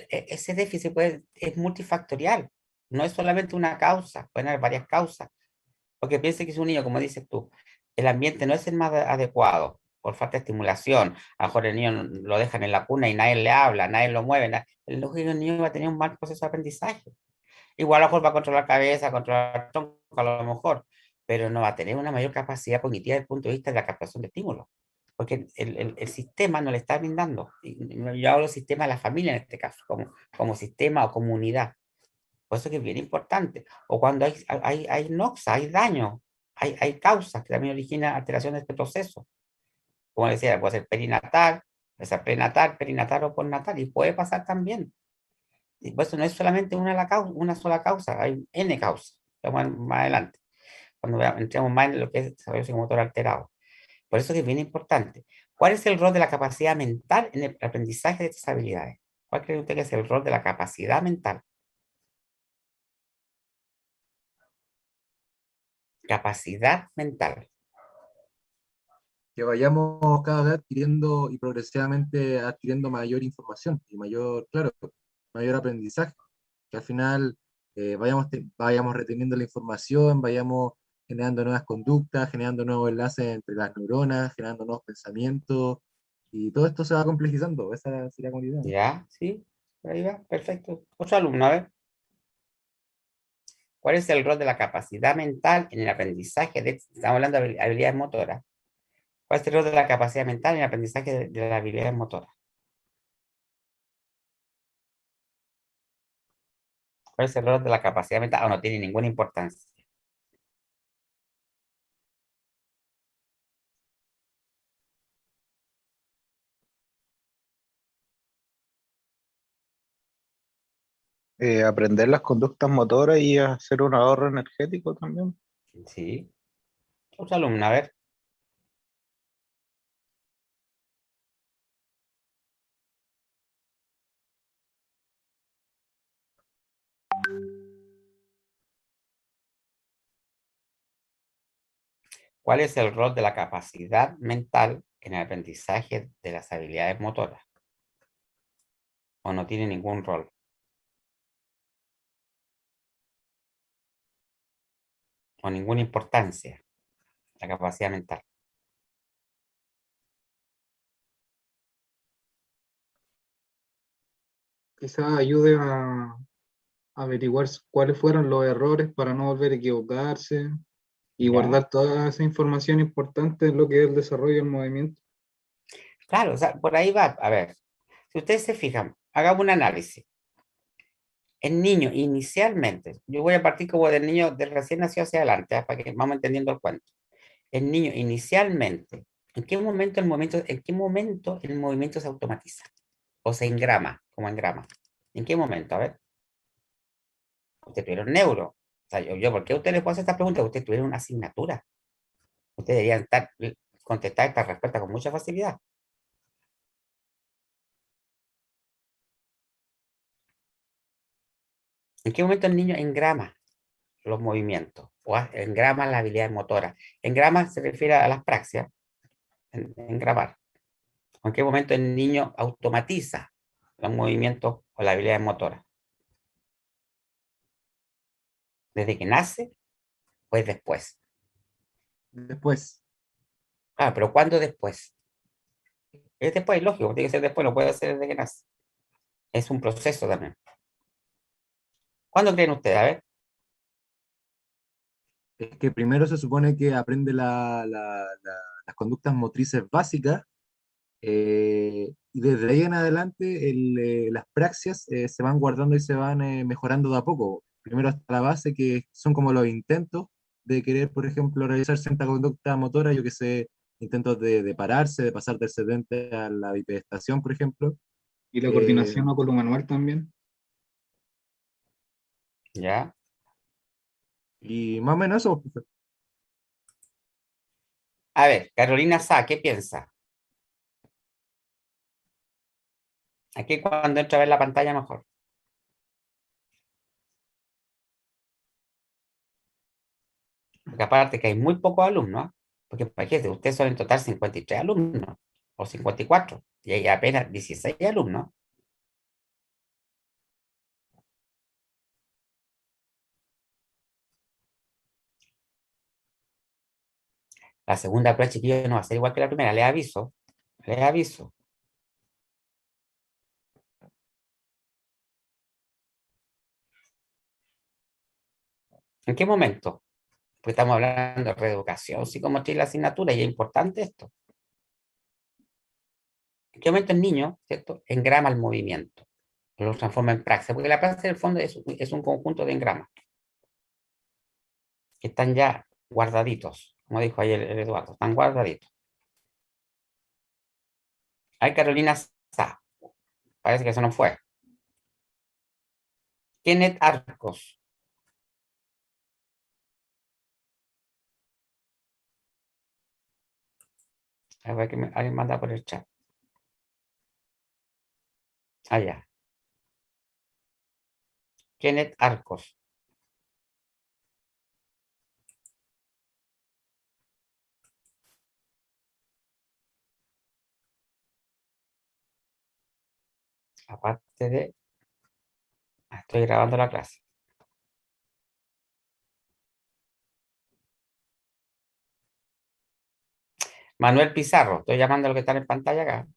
ese déficit es multifactorial, no es solamente una causa, pueden haber varias causas. Porque piense que es un niño, como dices tú, el ambiente no es el más adecuado por falta de estimulación. A lo mejor el niño lo dejan en la cuna y nadie le habla, nadie lo mueve. El lógico el niño va a tener un mal proceso de aprendizaje. Igual a lo mejor va a controlar la cabeza, controlar el tronco, a lo mejor, pero no va a tener una mayor capacidad cognitiva desde el punto de vista de la captación de estímulos. porque el sistema no le está brindando. Yo hablo sistema de la familia en este caso, como sistema o comunidad. Por eso que es bien importante. O cuando hay noxa, hay daño, hay causas que también originan alteración de este proceso. Como decía, puede ser perinatal, puede ser prenatal, perinatal o postnatal, y puede pasar también. Y por eso no es solamente una sola causa, hay N causas. Vamos más adelante, cuando entremos más en lo que es desarrollo psicomotor alterado. Por eso que es bien importante. ¿Cuál es el rol de la capacidad mental en el aprendizaje de estas habilidades? ¿Cuál cree usted que es el rol de la capacidad mental? Capacidad mental. Que vayamos cada vez adquiriendo y progresivamente adquiriendo mayor información y mayor, claro, mayor aprendizaje. Que al final vayamos reteniendo la información, vayamos generando nuevas conductas, generando nuevos enlaces entre las neuronas, generando nuevos pensamientos, y todo esto se va complejizando. Esa sería la idea, ¿no? ¿Ya? ¿Sí? Por ahí va, perfecto. Otro alumno, a ver. ¿Cuál es el rol de la capacidad mental en el aprendizaje estamos hablando de habilidades motoras? ¿Cuál es el rol de la capacidad mental en el aprendizaje de las habilidades motoras? ¿Cuál es el rol de la capacidad mental? O no tiene ninguna importancia. Aprender las conductas motoras y hacer un ahorro energético también. Sí. Otro alumno, a ver. ¿Cuál es el rol de la capacidad mental en el aprendizaje de las habilidades motoras? ¿O no tiene ningún rol? ¿O ninguna importancia la capacidad mental? Quizás ayude a averiguar cuáles fueron los errores para no volver a equivocarse y ¿Ya? guardar toda esa información importante en lo que es el desarrollo del movimiento. Claro, o sea, por ahí va. A ver, si ustedes se fijan, hagamos un análisis. El niño inicialmente, yo voy a partir como del niño del recién nacido hacia adelante, para que vamos entendiendo el cuento. El niño inicialmente, en qué momento el movimiento se automatiza? O se engrama, como engrama. ¿En qué momento? A ver. Usted tuvieron neuro. O sea, ¿por qué usted le puedo hacer esta pregunta? Usted tuvieron una asignatura. Ustedes deberían contestar esta respuesta con mucha facilidad. ¿En qué momento el niño engrama los movimientos? O engrama las habilidades motoras. Engrama se refiere a las praxias. Engramar. ¿En qué momento el niño automatiza los movimientos o las habilidades motoras? ¿Desde que nace? Pues después. Después, Ah, pero ¿cuándo después? Es después, lógico, tiene que ser después, no puede ser desde que nace. Es un proceso también. ¿Cuándo creen ustedes? A ver. es que primero se supone que aprende las conductas motrices básicas, y desde ahí en adelante las praxias se van guardando y se van mejorando de a poco. Primero hasta la base, que son como los intentos de querer, por ejemplo, realizar cierta conducta motora, yo que sé, intentos de pararse, de pasar del sedente a la bipedestación, por ejemplo. Y la Eh, coordinación o con lo manual también. ¿Ya? y más o menos eso, pues. A ver, Carolina Sá, ¿qué piensa? Aquí cuando entra a ver la pantalla mejor. Porque aparte que hay muy pocos alumnos, ¿ah? Porque imagínate, ustedes son en total 53 alumnos, o 54, y hay apenas 16 alumnos. La segunda prueba, chiquillos, no va a ser igual que la primera, les aviso, les aviso. ¿En qué momento? Pues estamos hablando de reeducación psicomotriz la asignatura y es importante esto. ¿En qué momento el niño, ¿cierto?, engrama el movimiento, lo transforma en praxis? Porque la praxis, en el fondo, es un conjunto de engramas que están ya guardaditos, como dijo ayer el Eduardo, están guardaditos. Ay, Carolina Sá, parece que eso no fue. Kenneth Arcos. A ver que alguien manda por el chat. Allá. Kenneth Arcos. Aparte de... Estoy grabando la clase. Manuel Pizarro. Estoy llamando a lo que está en pantalla acá.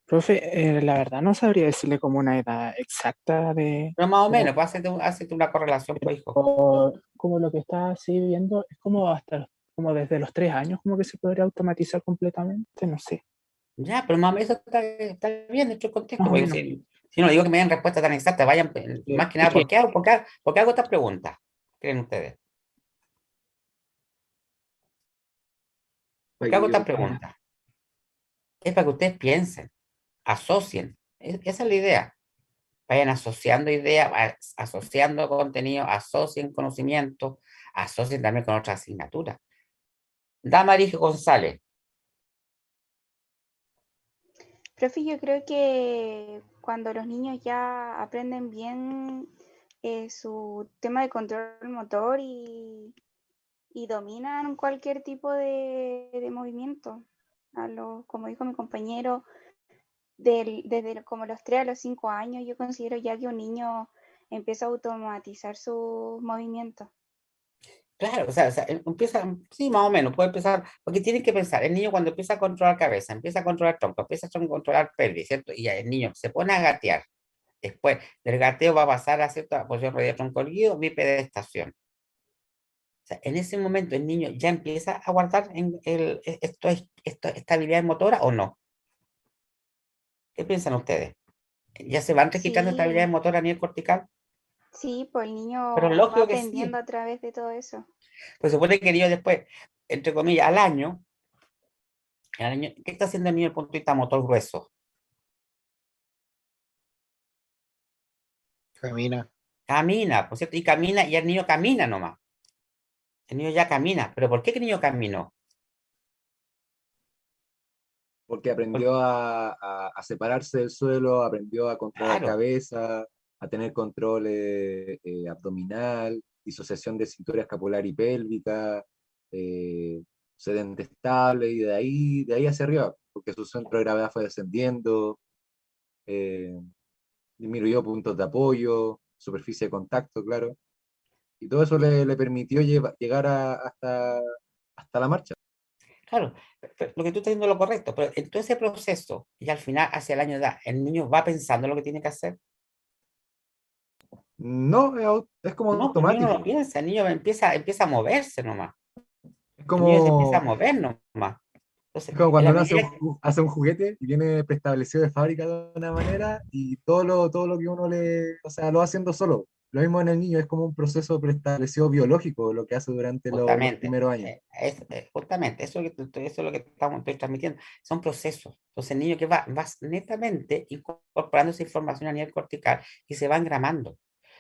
Profe, la verdad no sabría decirle como una edad exacta de... Pero más o como- menos, pues hacete una correlación, pues, hijo. como lo que está así viendo, es como hasta como desde los 3 años, como que se podría automatizar completamente, no sé. Ya, pero más eso está bien dentro del contexto. Más o Porque menos. si no digo que me den respuesta tan exacta, vayan, más que nada, Es que, ¿por qué hago estas preguntas? ¿Creen ustedes? ¿Por qué hago estas preguntas? Es para que ustedes piensen, asocien. Esa es la idea. Vayan asociando ideas, asociando contenido, asocien conocimiento, asocien también con otras asignaturas. Damaris González. Profe, yo creo que cuando los niños ya aprenden bien su tema de control motor y dominan cualquier tipo de movimiento, como dijo mi compañero, desde como los 3 a los 5 años, yo considero ya que un niño empieza a automatizar sus movimientos. Claro, o sea, empieza, sí, más o menos, puede empezar, porque tienen que pensar, el niño cuando empieza a controlar cabeza, empieza a controlar tronco, empieza a controlar pelvis, ¿cierto? Y ya el niño se pone a gatear. Después del gateo va a pasar a cierta posición rodilla tronco erguido, bipedestación. O sea, en ese momento el niño ya empieza a guardar estabilidad motora o no. ¿Qué piensan ustedes? ¿Ya se van registrando Sí, estabilidad motora a nivel cortical? sí, pues el Pero niño va lógico que sí. aprendiendo a través de todo eso. Pues se supone que el niño después, entre comillas, ¿qué está haciendo el niño desde el punto de vista motor grueso? Camina. Camina, por cierto, y camina, y el niño camina nomás. El niño ya camina. ¿Pero por qué el niño caminó? Porque aprendió a separarse del suelo, aprendió a controlar Claro, cabeza, a tener control abdominal, disociación de cintura escapular y pélvica, sedente estable, y de ahí hacia arriba, porque su centro de gravedad fue descendiendo, eh, disminuyó puntos de apoyo, superficie de contacto, claro, y todo eso le permitió llegar hasta la marcha. claro. Lo que tú estás diciendo es lo correcto, pero en todo ese proceso, y al final, hacia el año de edad, el niño va pensando lo que tiene que hacer. No, es como No, el niño no lo automático. piensa, el niño empieza a moverse nomás. Es El niño se empieza a como, mover nomás. Entonces, es como en la cuando uno medida hace un juguete y viene preestablecido de fábrica de una manera y todo lo que uno o sea, lo va haciendo solo. Lo mismo en el niño, es como un proceso preestablecido biológico lo que hace durante los justamente, primeros años. justamente, eso es lo que estoy transmitiendo. Son procesos. Entonces, el niño que va netamente incorporando esa información a nivel cortical y se va engramando.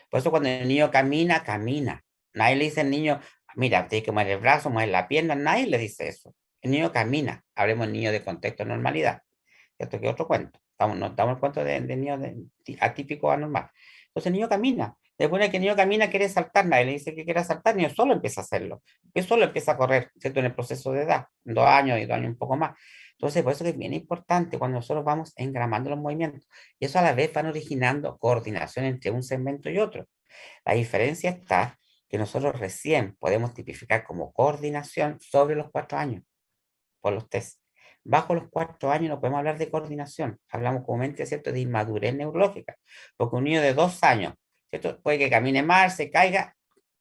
Por eso, cuando el niño camina, camina. Nadie le dice al niño, mira, tienes que mover el brazo, mover la pierna. Nadie le dice eso. El niño camina. Hablemos del niño de contexto de normalidad. Esto que es otro cuento. No estamos en cuento de niño atípico anormal. Entonces, el niño camina. Después de que el niño camina, quiere saltar, nadie le dice que quiera saltar, el niño solo empieza a hacerlo. Que solo empieza a correr, ¿cierto? En el proceso de edad, 2 años y 2 años un poco más. Entonces, por eso es bien importante cuando nosotros vamos engramando los movimientos. Y eso a la vez van originando coordinación entre un segmento y otro. La diferencia está que nosotros recién podemos tipificar como coordinación sobre los 4 años, por los test. Bajo los 4 años no podemos hablar de coordinación. Hablamos comúnmente, ¿cierto?, de inmadurez neurológica. Porque un niño de 2 años, ¿cierto?, puede que camine mal, se caiga,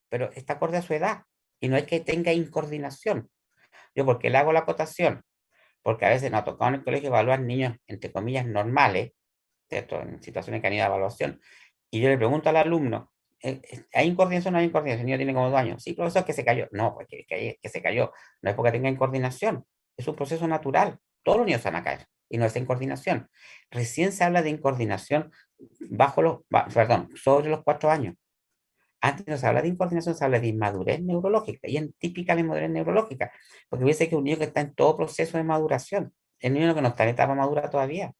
pero está acorde a su edad. Y no es que tenga incoordinación. Yo, ¿por qué le hago la acotación? Porque a veces nos ha tocado en el colegio evaluar niños, entre comillas, normales, ¿cierto? En situaciones que han ido a evaluación, y yo le pregunto al alumno, ¿hay incoordinación o no hay incoordinación? El niño tiene como 2 años. Sí, profesor, que se cayó. No, pues que se cayó. No es porque tenga incoordinación. Es un proceso natural. Todos los niños se van a caer. Y no es incoordinación. Recién se habla de incoordinación perdón, sobre los 4 años. Antes no se habla de incoordinación, se habla de inmadurez neurológica. Y es típica la inmadurez neurológica. Porque dice que es un niño que está en todo proceso de maduración. El niño que no está en etapa madura todavía.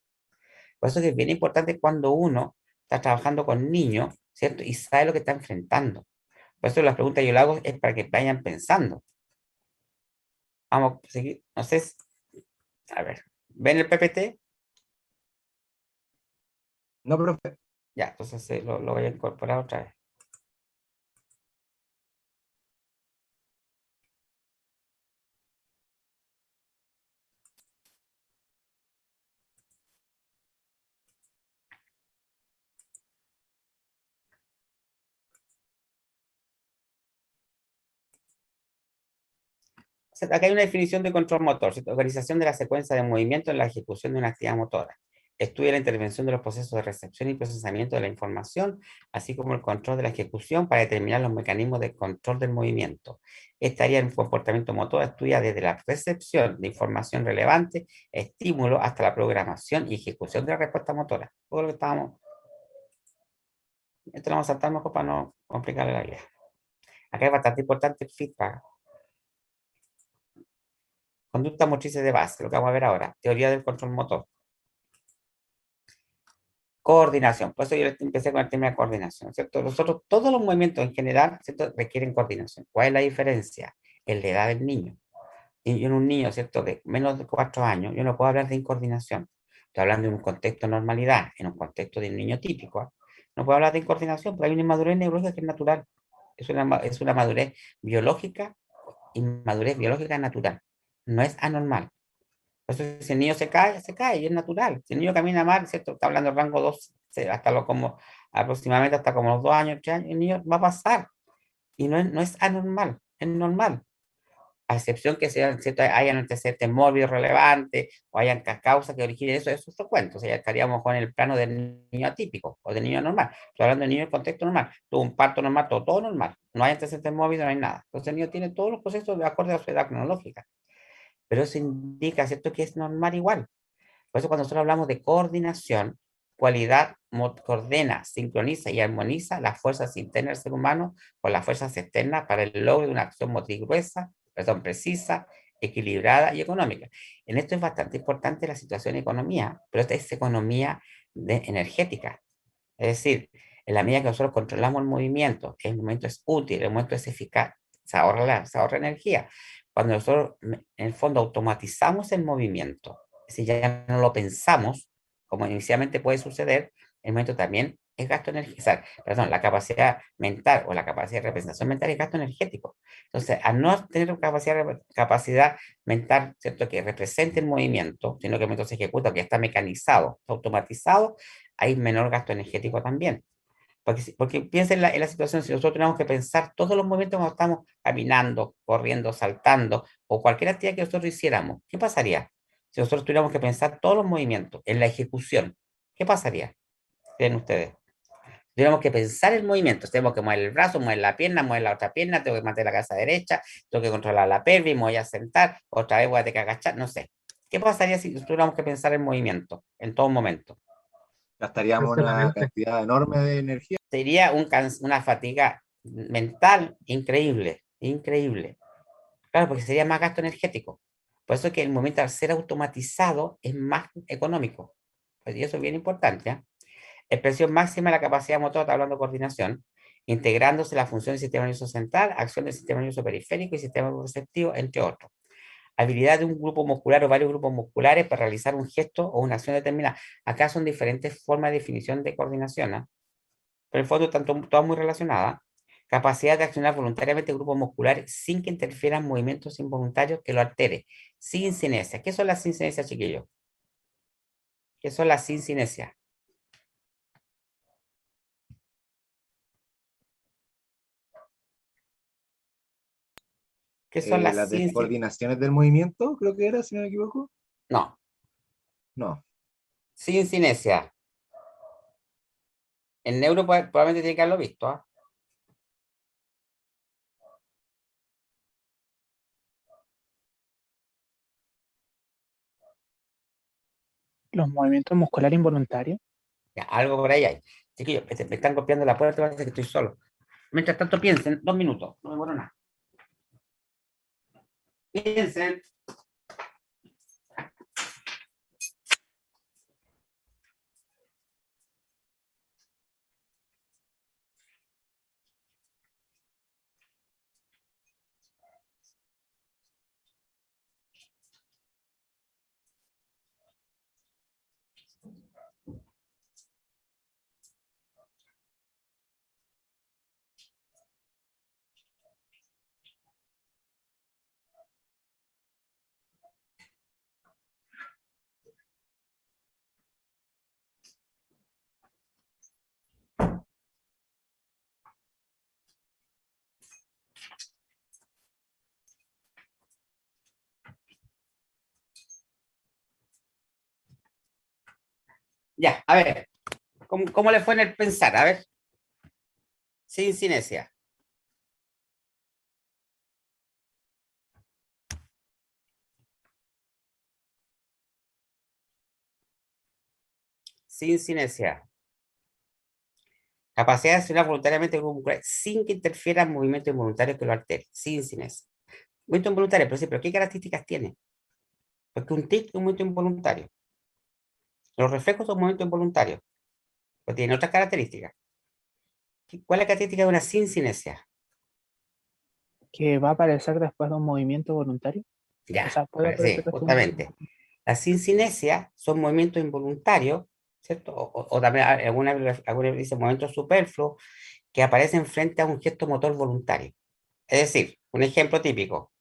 Por eso es que es bien importante cuando uno está trabajando con niños, ¿cierto? Y sabe lo que está enfrentando. Por eso las preguntas que yo le hago es para que vayan pensando. Vamos a seguir. Entonces, a ver, ¿ven el PPT? No, profe. Ya, entonces lo voy a incorporar otra vez. Acá hay una definición de control motor, ¿cierto? Organización de la secuencia de movimiento en la ejecución de una actividad motora. Estudia la intervención de los procesos de recepción y procesamiento de la información, así como el control de la ejecución para determinar los mecanismos de control del movimiento. Esta área del comportamiento motor estudia desde la recepción de información relevante, estímulo, hasta la programación y ejecución de la respuesta motora. Todo lo que estábamos... Esto lo vamos a saltar mejor para no complicarle la vida. Acá es bastante importante el feedback. Conducta motrices de base, lo que vamos a ver ahora. Teoría del control motor. Coordinación. Por eso yo empecé con el tema de coordinación, ¿cierto? Nosotros, todos los movimientos en general, ¿cierto? Requieren coordinación. ¿Cuál es la diferencia? En la edad del niño. Y en un niño, ¿cierto? De menos de 4 años, yo no puedo hablar de incoordinación. Estoy hablando en un contexto de normalidad, en un contexto de un niño típico. ¿Eh? No puedo hablar de incoordinación, porque hay una inmadurez neurológica que es natural. Es una madurez biológica, inmadurez biológica natural. No es anormal. Entonces, si el niño se cae, y es natural. Si el niño camina mal, ¿cierto? Está hablando de rango 2, hasta como, aproximadamente hasta como los 2 años, 3 años, el niño va a pasar. Y no es anormal, es normal. A excepción que sean, ¿cierto? Hayan antecedentes mórbidos relevantes o hayan causas que originen eso, eso es otro cuento. O sea, ya estaríamos con el plano del niño atípico o del niño normal. Estoy hablando del niño en contexto normal. Tuvo un parto normal, todo normal. No hay antecedentes mórbidos, no hay nada. Entonces el niño tiene todos los procesos de acuerdo a su edad cronológica. Pero eso indica, ¿cierto?, que es normal igual. Por eso cuando nosotros hablamos de coordinación, cualidad coordena, sincroniza y armoniza las fuerzas internas del ser humano con las fuerzas externas para el logro de una acción motriz gruesa, precisa, equilibrada y económica. En esto es bastante importante la situación de economía, pero esta es economía energética. Es decir, en la medida que nosotros controlamos el movimiento es útil, el movimiento es eficaz, se ahorra energía. Cuando nosotros, en el fondo, automatizamos el movimiento, si ya no lo pensamos, como inicialmente puede suceder, el movimiento también es gasto energético, o sea, perdón, la capacidad mental o la capacidad de representación mental es gasto energético. Entonces, al no tener capacidad mental, ¿cierto?, que represente el movimiento, sino que el movimiento se ejecuta, que ya está mecanizado, automatizado, hay menor gasto energético también. Porque piensa en la situación, si nosotros tenemos que pensar todos los movimientos cuando estamos caminando, corriendo, saltando, o cualquier actividad que nosotros hiciéramos, ¿qué pasaría? Si nosotros tuviéramos que pensar todos los movimientos en la ejecución, ¿qué pasaría? ¿Creen ustedes? Tenemos que pensar el movimiento, tenemos que mover el brazo, mover la pierna, mover la otra pierna, tengo que mantener la cabeza derecha, tengo que controlar la pelvis, me voy a sentar, otra vez voy a tener que agachar, no sé. ¿Qué pasaría si tuviéramos que pensar el movimiento en todo momento? Gastaríamos una cantidad enorme de energía. Sería una fatiga mental increíble, increíble. Claro, porque sería más gasto energético. Por eso es que el movimiento al ser automatizado es más económico. Pues, y eso es bien importante. ¿Eh? Expresión máxima de la capacidad motora, está hablando de coordinación, integrándose la función del sistema nervioso central, acción del sistema nervioso periférico y sistema receptivo, entre otros. Habilidad de un grupo muscular o varios grupos musculares para realizar un gesto o una acción determinada. Acá son diferentes formas de definición de coordinación. ¿Eh? Pero en el fondo están todas muy relacionadas. Capacidad de accionar voluntariamente grupos musculares sin que interfieran movimientos involuntarios que lo altere. Sincinesia. ¿Qué son las sincinesias, chiquillos? ¿Qué son las sincinesias? ¿Qué son las Las de sin? coordinaciones del movimiento, creo que era, si no me equivoco. No, No. sin cinesia. El neuro probablemente tiene que haberlo visto, ¿ah? Los movimientos musculares involuntarios. Ya, algo por ahí hay. Chiquillos, me están copiando la puerta, parece que estoy solo. Mientras tanto, piensen, 2 minutos, no me demoro nada. Piensen. Ya, a ver, ¿cómo le fue en el pensar? A ver, sin cinesia. Sin cinesia. Capacidad de accionar voluntariamente el grupo muscular sin que interfieran movimientos involuntarios que lo alteren. Sin cinesia. Movimiento involuntario, pero sí, pero ¿qué características tiene? Porque un tic es un movimiento involuntario. Los reflejos son movimientos involuntarios, pero tienen otras características. ¿Cuál es la característica de una sin cinesia? Que va a aparecer después de un movimiento voluntario. Ya, O sea, puede aparecer sí, después de un justamente. Las sin cinesia son movimientos involuntarios, ¿cierto? O también alguna vez dicen movimientos superfluos que aparecen frente a un gesto motor voluntario. Es decir, un ejemplo típico.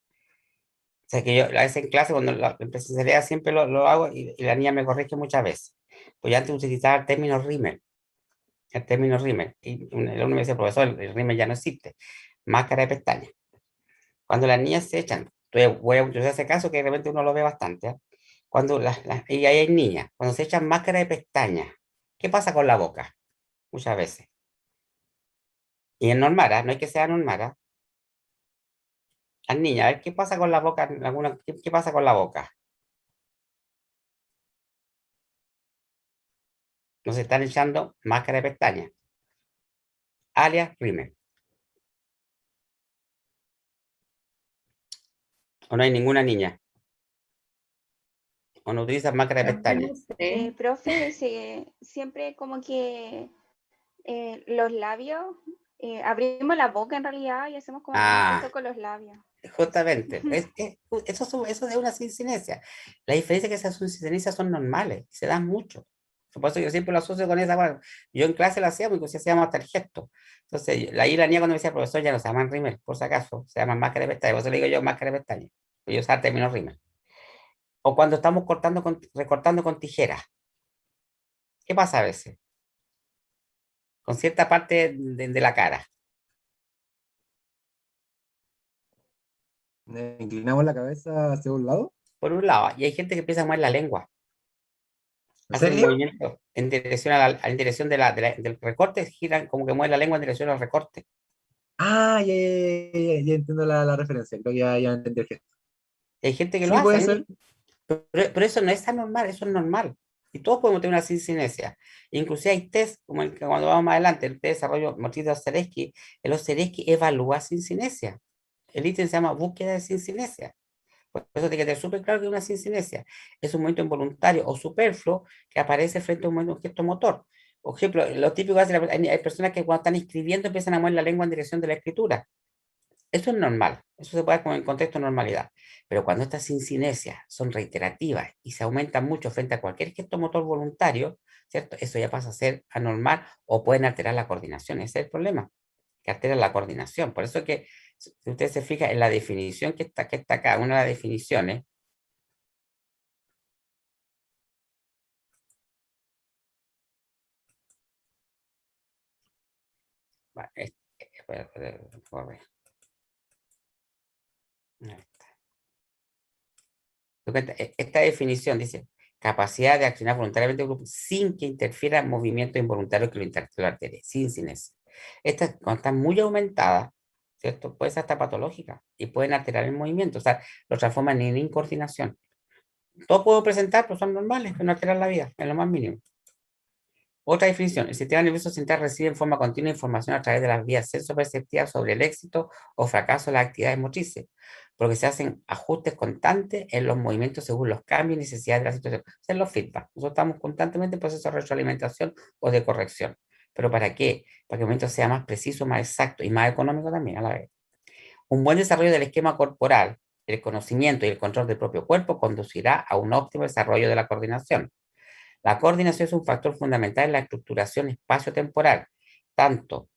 O sea, que yo a veces en clase, cuando en presencialidad siempre lo hago y la niña me corrige muchas veces. Pues yo antes utilizaba el término rímel. El término rímel. Y el alumno me dice, profesor, el rímel ya no existe. Máscara de pestaña. Cuando las niñas se echan, entonces voy a utilizar ese caso que de repente uno lo ve bastante, ¿eh? Y ahí hay niñas, cuando se echan máscara de pestaña, ¿qué pasa con la boca? Muchas veces. Y es normal, ¿ah? No hay que ser normal, ¿ah? Las niñas, a ver, ¿qué pasa con la boca? ¿Qué pasa con la boca? Nos están echando máscara de pestaña, alias rímel. O no hay ninguna niña. O no utilizan máscara de pestaña. Profe, siempre como que los labios, abrimos la boca en realidad y hacemos como algunos gestos con los labios. Justamente. Eso es una sincinesia. La diferencia es que esas sincínesias son normales, se dan mucho. Por eso yo siempre lo asocio con esa. Bueno, yo en clase lo hacíamos, incluso hacíamos hasta el gesto. Entonces, ahí la niña cuando me decía, profesor, ya no se llaman rímel, por si acaso, se llaman máscara de pestaña. Por eso le digo yo máscara de pestaña. Yo usaba el término rímel. O cuando estamos recortando con tijeras. ¿Qué pasa a veces? Con cierta parte de la cara. Inclinamos la cabeza hacia un lado. Por un lado, y hay gente que empieza a mover la lengua. ¿En Hacen serio? movimiento en dirección en dirección del recorte, giran como que mueven la lengua en dirección al recorte. Ah, ya entiendo la referencia. Creo que ya entendí el gesto. Hay gente que lo Sí, hace, puede ser. pero eso no es anormal, eso es normal. Y todos podemos tener una cincinesia. Inclusive hay test, como el que cuando vamos más adelante, el test de desarrollo motriz de Osereski, el Osereski evalúa cincinesia. El ítem se llama búsqueda de cincinesia. Por eso tiene que tener súper claro que una cincinesia es un movimiento involuntario o superfluo que aparece frente a un gesto motor. Por ejemplo, lo típico es hay personas que cuando están escribiendo empiezan a mover la lengua en dirección de la escritura. Eso es normal, eso se puede como en contexto de normalidad. Pero cuando estas cincinesias son reiterativas y se aumentan mucho frente a cualquier gesto motor voluntario, ¿cierto? Eso ya pasa a ser anormal o pueden alterar la coordinación. Ese es el problema, que alteran la coordinación. Por eso que, si usted se fija en la definición que está acá, una de las definiciones, va, espera, a ver, Ahí está. Esta definición dice, capacidad de accionar voluntariamente el grupo sin que interfiera el movimiento involuntario que lo altere, sin eso. Esta, cuando está muy aumentada, ¿cierto? Puede ser hasta patológica y pueden alterar el movimiento, o sea, lo transforman en incoordinación. Todos puedo presentar, pero son normales, pero no alteran la vida, en lo más mínimo. Otra definición, el sistema nervioso central recibe en forma continua información a través de las vías sensoperceptivas sobre el éxito o fracaso de las actividades motrices, porque se hacen ajustes constantes en los movimientos según los cambios y necesidades de la situación. O sea, en los feedback. Nosotros estamos constantemente en proceso de retroalimentación o de corrección. ¿Pero para qué? Para que el movimiento sea más preciso, más exacto y más económico también a la vez. Un buen desarrollo del esquema corporal, el conocimiento y el control del propio cuerpo conducirá a un óptimo desarrollo de la coordinación. La coordinación es un factor fundamental en la estructuración espacio-temporal, tanto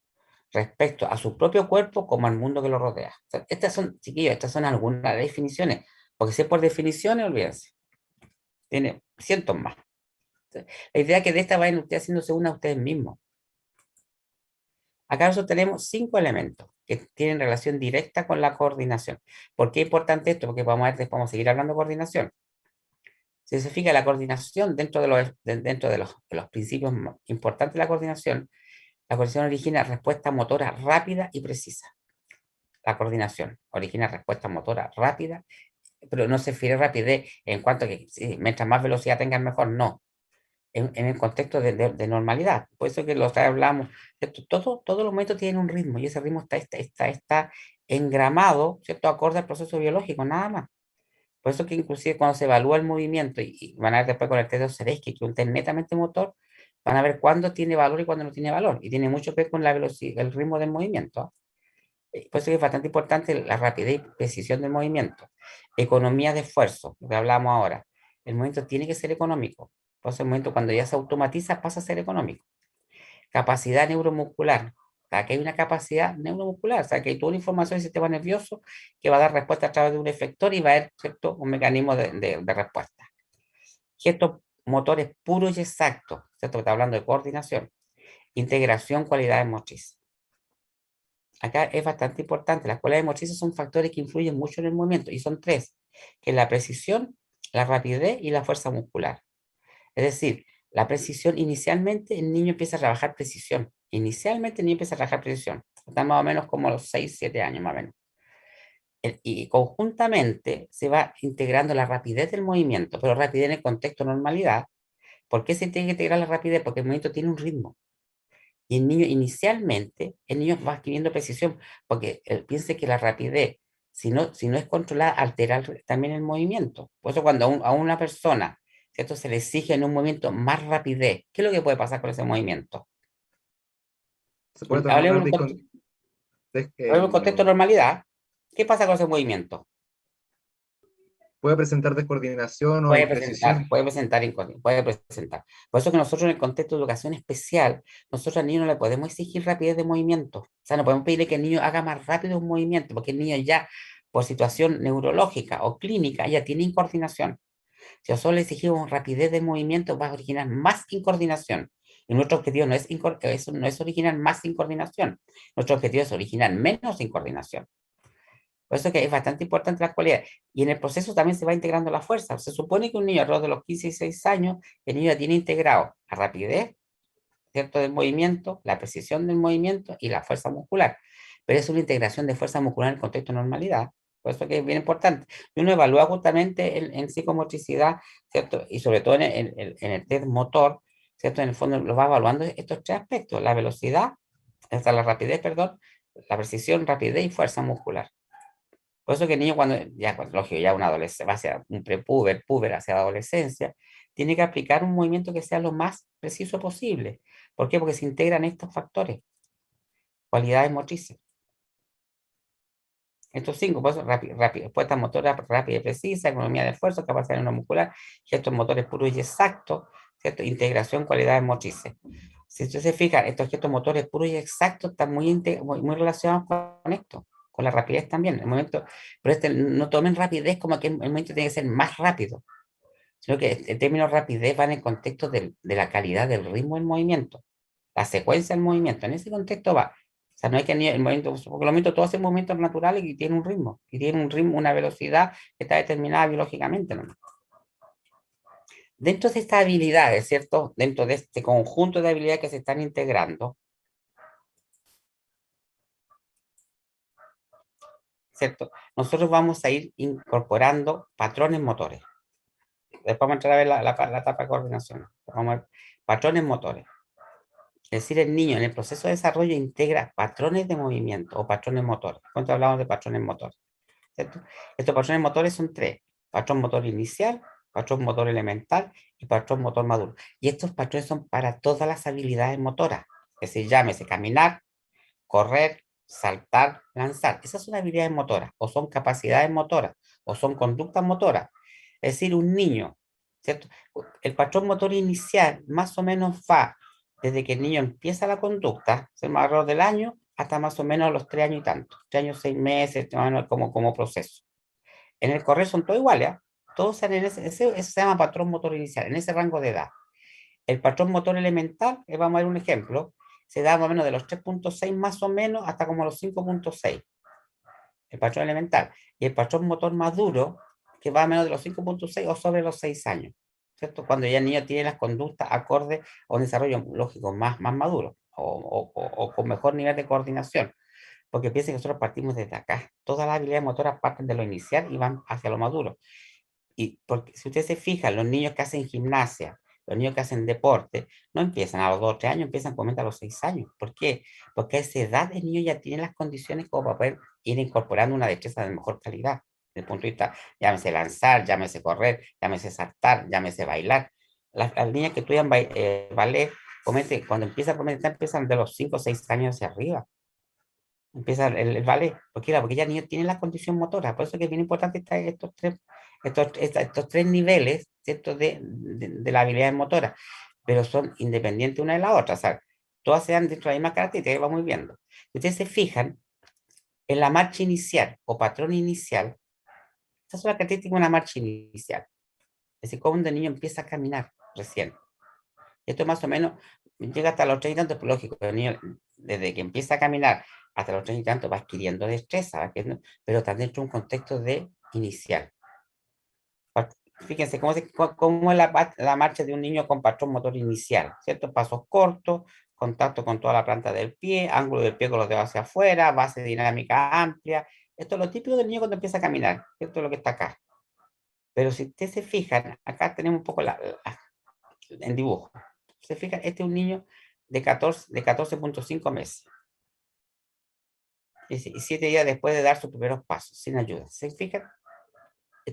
respecto a su propio cuerpo como al mundo que lo rodea. O sea, estas son, chiquillos, estas son algunas definiciones, porque si es por definiciones, olvídense. Tiene cientos más. La idea es que de esta vayan ustedes haciéndose una a ustedes mismos. Acá nosotros tenemos 5 elementos que tienen relación directa con la coordinación. ¿Por qué es importante esto? Porque vamos a ver, vamos a seguir hablando de coordinación. Si se fija la coordinación dentro de los principios importantes de la coordinación origina respuesta motora rápida y precisa. La coordinación origina respuesta motora rápida, pero no se refiere a rapidez en cuanto a que mientras más velocidad tengan mejor, no. En el contexto de normalidad. Por eso que lo hablamos, todos los momentos tienen un ritmo y ese ritmo está engramado, ¿cierto? Acorde al proceso biológico, nada más. Por eso que inclusive cuando se evalúa el movimiento y van a ver después con el test de Oserensky, que es un test netamente motor, van a ver cuándo tiene valor y cuándo no tiene valor. Y tiene mucho que ver con la velocidad, el ritmo del movimiento. Por eso que es bastante importante la rapidez y precisión del movimiento. Economía de esfuerzo, lo que hablamos ahora. El movimiento tiene que ser económico. Por eso el movimiento cuando ya se automatiza pasa a ser económico. Capacidad neuromuscular. Aquí hay una capacidad neuromuscular, o sea, que hay toda una información del sistema nervioso que va a dar respuesta a través de un efector y va a haber, ¿cierto?, un mecanismo de respuesta. Gestos motores puros y exactos, ¿cierto? Está hablando de coordinación. Integración, cualidades motrices. Acá es bastante importante. Las cualidades motrices son factores que influyen mucho en el movimiento y son 3, que es la precisión, la rapidez y la fuerza muscular. Es decir, la precisión, inicialmente el niño empieza a trabajar precisión. Inicialmente el niño empieza a trabajar precisión. Está más o menos como a los 6, 7 años más o menos. Y conjuntamente se va integrando la rapidez del movimiento, pero rapidez en el contexto de normalidad. ¿Por qué se tiene que integrar la rapidez? Porque el movimiento tiene un ritmo. Y el niño inicialmente, el niño va adquiriendo precisión, porque piense que la rapidez, si no es controlada, altera también el movimiento. Por eso cuando a una persona, ¿cierto?, se le exige en un movimiento más rapidez, ¿qué es lo que puede pasar con ese movimiento? Se puede Hablemos trabajar en un contexto de normalidad. ¿Qué pasa con ese movimiento? puede presentar descoordinación o Puede imprecisión. presentar. Por eso que nosotros en el contexto de educación especial, nosotros al niño no le podemos exigir rapidez de movimiento. O sea, no podemos pedirle que el niño haga más rápido un movimiento, porque el niño ya, por situación neurológica o clínica, ya tiene incoordinación. Si nosotros le exigimos rapidez de movimiento, va a originar más incoordinación. Y nuestro objetivo no es originar más incoordinación. Nuestro objetivo es originar menos incoordinación. Por eso que es bastante importante las cualidades. Y en el proceso también se va integrando la fuerza. Se supone que un niño alrededor de los 15 y 16 años, el niño ya tiene integrado la rapidez, ¿cierto?, del movimiento, la precisión del movimiento y la fuerza muscular. Pero es una integración de fuerza muscular en el contexto de normalidad. Por eso que es bien importante. Y uno evalúa justamente en psicomotricidad, ¿cierto? Y sobre todo en el test motor, ¿cierto? En el fondo lo va evaluando estos 3 aspectos: la velocidad, la rapidez, perdón, la precisión, rapidez y fuerza muscular. Por eso que el niño cuando lógico, ya un adolescente va hacia un prepuber, puber, hacia la adolescencia, tiene que aplicar un movimiento que sea lo más preciso posible. ¿Por qué? Porque se integran estos factores, cualidades motrices. Estos 5, por eso respuesta motora rápida y precisa, economía de esfuerzo, capacidad neuromuscular, gestos motores puros y exactos, ¿cierto? Integración, cualidades motrices. Si usted se fija, estos gestos motores puros y exactos están muy relacionados con esto, con la rapidez también. El momento, pero no tomen rapidez como que el movimiento tiene que ser más rápido, sino que el término rapidez va en el contexto de la calidad del ritmo del movimiento, la secuencia del movimiento. En ese contexto va O sea, no es que ni el movimiento, porque los movimientos, todos hacen movimientos naturales y tienen un ritmo, una velocidad que está determinada biológicamente, ¿no? Dentro de estas habilidades, ¿cierto? Dentro de este conjunto de habilidades que se están integrando, ¿cierto? Nosotros vamos a ir incorporando patrones motores. Después vamos a entrar a ver la etapa de coordinación. Vamos a ver patrones motores. Es decir, el niño en el proceso de desarrollo integra patrones de movimiento o patrones motores. ¿Cuánto hablamos de patrones motores? ¿Cierto? Estos patrones motores son tres. Patrón motor inicial, patrón motor elemental y patrón motor maduro. Y estos patrones son para todas las habilidades motoras. Es decir, llámese caminar, correr, saltar, lanzar. Esas son habilidades motoras, o son capacidades motoras, o son conductas motoras. Es decir, un niño, ¿cierto? El patrón motor inicial más o menos va desde que el niño empieza la conducta, es el más alrededor del año, hasta más o menos los 3 años y tanto. 3 años, 6 meses, más o menos como proceso. En el correr son todos iguales, ¿eh? Todos en ese se llama patrón motor inicial, en ese rango de edad. El patrón motor elemental, vamos a ver un ejemplo, se da más o menos de los 3.6 más o menos hasta como los 5.6. El patrón elemental. Y el patrón motor maduro, que va a menos de los 5.6 o sobre los 6 años. ¿Cierto? Cuando ya el niño tiene las conductas acordes a un desarrollo lógico más maduro o con mejor nivel de coordinación. Porque piensen que nosotros partimos desde acá. Todas las habilidades motoras parten de lo inicial y van hacia lo maduro. Y porque si ustedes se fijan, los niños que hacen gimnasia, los niños que hacen deporte, no empiezan a los 2 o 3 años, empiezan a los 6 años. ¿Por qué? Porque a esa edad el niño ya tiene las condiciones como para poder ir incorporando una destreza de mejor calidad. Desde el punto de vista, llámese lanzar, llámese correr, llámese saltar, llámese bailar. Las niñas que estudian ballet, cuando empiezan a comentar, empiezan de los 5 o 6 años hacia arriba. Empieza el ballet. Porque ya el niño tiene la condición motora. Por eso es que es bien importante estos tres niveles, ¿cierto? de la habilidad motora, pero son independientes una de la otra, o sea, todas se dan dentro de la misma característica que vamos viendo. Si ustedes se fijan, en la marcha inicial o patrón inicial, esta es una característica de una marcha inicial, es decir, cuando el niño empieza a caminar recién. Esto más o menos llega hasta los 30 y tantos, lógico, el niño desde que empieza a caminar hasta los 30 y tantos va adquiriendo destreza, pero también dentro de un contexto de inicial. Fíjense cómo es la marcha de un niño con patrón motor inicial, ¿cierto? Pasos cortos, contacto con toda la planta del pie, ángulo del pie con los dedos hacia afuera, base dinámica amplia. Esto es lo típico del niño cuando empieza a caminar, esto es lo que está acá. Pero si ustedes se fijan, acá tenemos un poco en dibujo. Se fijan, este es un niño de 14.5 meses. Y 7 días después de dar sus primeros pasos, sin ayuda. ¿Se fijan?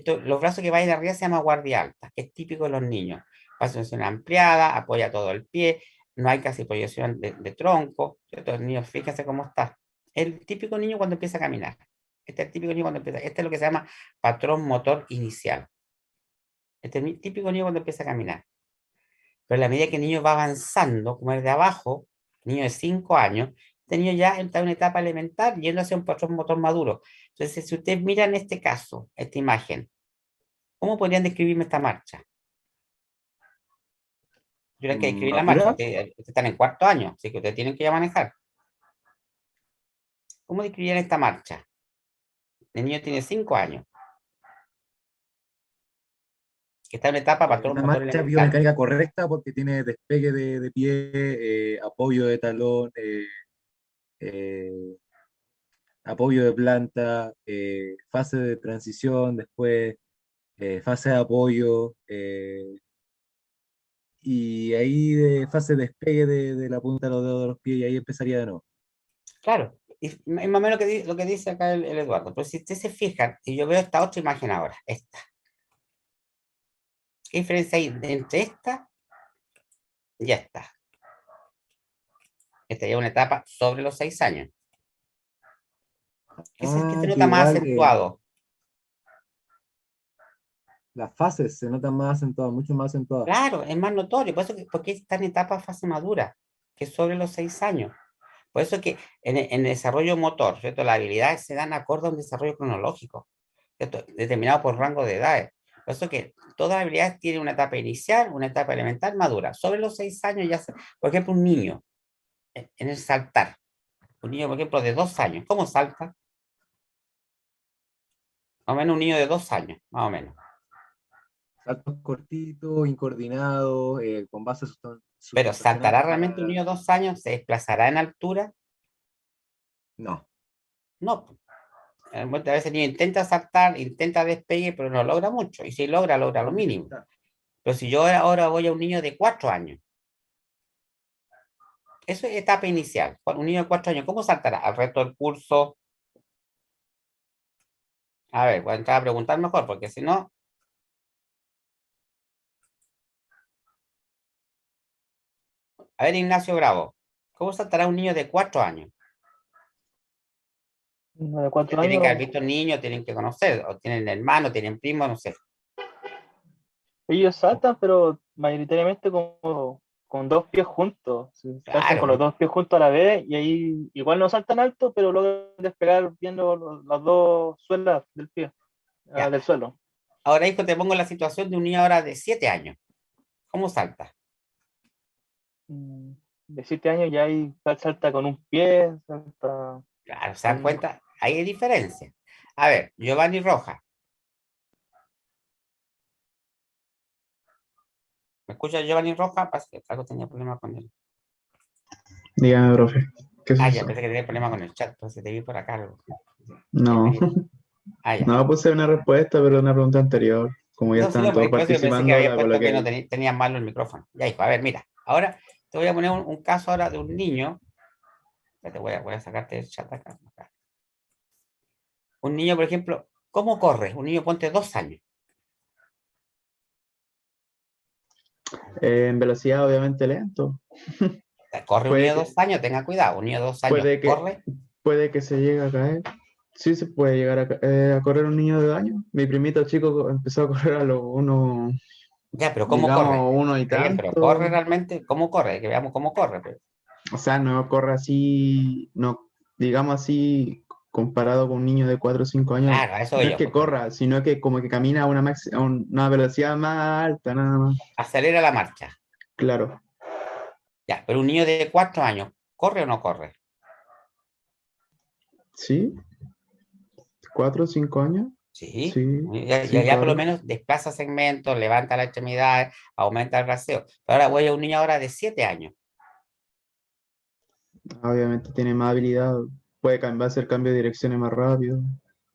Los brazos que vayan arriba se llama guardia alta, que es típico de los niños. Posición ampliada, apoya todo el pie, no hay casi proyección de tronco. Los niños, fíjense cómo está. El típico niño cuando empieza a caminar. Este es el típico niño cuando empieza. Este es lo que se llama patrón motor inicial. Este es el típico niño cuando empieza a caminar. Pero a la medida que el niño va avanzando, como es de abajo, niño de 5 años, este niño ya está en una etapa elemental yendo hacia un patrón motor maduro. Entonces, si ustedes miran este caso, esta imagen, ¿cómo podrían describirme esta marcha? Yo les que describir la marcha, ustedes están en 4º año, así que ustedes tienen que ya manejar. ¿Cómo describirían esta marcha? El niño tiene 5 años. Que está en una etapa patrón Una motor marcha elemental. biomecánica correcta porque tiene despegue de pie, apoyo de talón, apoyo de planta, fase de transición, después fase de apoyo, y ahí de fase de despegue de la punta de los dedos de los pies, y ahí empezaría de nuevo. Claro, y es más o menos lo que dice acá el Eduardo. Pero si ustedes se fijan, y yo veo esta otra imagen ahora, esta. ¿Qué diferencia hay entre esta y esta? Esta ya es una etapa sobre los 6 años. ¿Qué se nota más acentuado? Las fases se notan más acentuadas, mucho más acentuadas. Claro, es más notorio, por eso porque está en etapa fase madura, que es sobre los 6 años. Por eso que en el desarrollo motor, ¿cierto? Las habilidades se dan acorde a un desarrollo cronológico, ¿cierto? Determinado por rango de edades. Por eso que todas las habilidades tienen una etapa inicial, una etapa elemental madura. Sobre los 6 años ya, por ejemplo, un niño, en el saltar. Un niño, por ejemplo, de 2 años, ¿cómo salta? Más o menos un niño de 2 años, más o menos. Saltos cortitos, incoordinados, con base Pero sustentacional ¿saltará realmente un niño de 2 años? ¿Se desplazará en altura? No. No. Muchas veces el niño intenta saltar, intenta despegue, pero no logra mucho. Y si logra, logra lo mínimo. Pero si yo ahora voy a un niño de 4 años, eso es etapa inicial. Un niño de 4 años, ¿cómo saltará? Al resto del curso. A ver, voy a entrar a preguntar mejor, porque si no. A ver, Ignacio Bravo, ¿cómo saltará un niño de 4 años? Uno de 4 Tienen que haber años, visto niños, tienen que conocer, o tienen hermanos, tienen primos, no sé. ellos saltan, pero mayoritariamente como con 2 pies juntos. Saltan con los Claro, 2 pies juntos a la vez y ahí igual no saltan alto, pero logran despegar viendo las dos suelas del pie, ya. del suelo. Ahora, hijo, te pongo la situación de un niño ahora de 7 años. ¿Cómo salta? Mm, De 7 años ya ahí salta con un pie, salta Claro, ¿se dan con... cuenta? Ahí hay diferencia. A ver, Giovanni Rojas, ¿me escucha Giovanni Rojas? Parece que algo tenía problema con él. Dígame, profe. ¿Qué es Ah, ya, eso? pensé que tenía problema con el chat, entonces te vi por acá. No. Bienvenido. Ah, ya. No puse una respuesta, pero una pregunta anterior. Como ya No, sí, estaban no, todos por eso yo pensé que participando, había la puesto que no coloqué. tenía malo el micrófono. Ya, hijo, a ver, mira. Ahora te voy a poner un caso ahora de un niño. Te voy a sacarte el chat acá. Un niño, por ejemplo, ¿cómo corre? Un niño, ponte 2 años. En velocidad, obviamente, lento. Corre un niño Puede de que, 2 años, tenga cuidado. Un niño de 2 años puede que, corre. puede que se llegue a caer. Sí, se puede llegar a correr un niño de años. Mi primito chico empezó a correr a los uno, Ya, pero ¿cómo corre? digamos, uno y Está bien, pero corre tanto. realmente. ¿Cómo corre? Que veamos cómo corre. Pues. O sea, no corre así, no, digamos así, comparado con un niño de 4 o 5 años. Claro, a eso No voy es yo. que Porque corra, sino que como que camina a una velocidad más alta, nada más. acelera la marcha. Claro. Ya, pero un niño de 4 años, ¿corre o no corre? ¿Sí? ¿4 o 5 años? Sí. Sí, Ya, sí, ya por lo claro. menos desplaza segmentos, levanta la extremidad, aumenta el raseo. Pero ahora voy a un niño ahora de 7 años. Obviamente tiene más habilidad, va a hacer cambio de direcciones más rápido,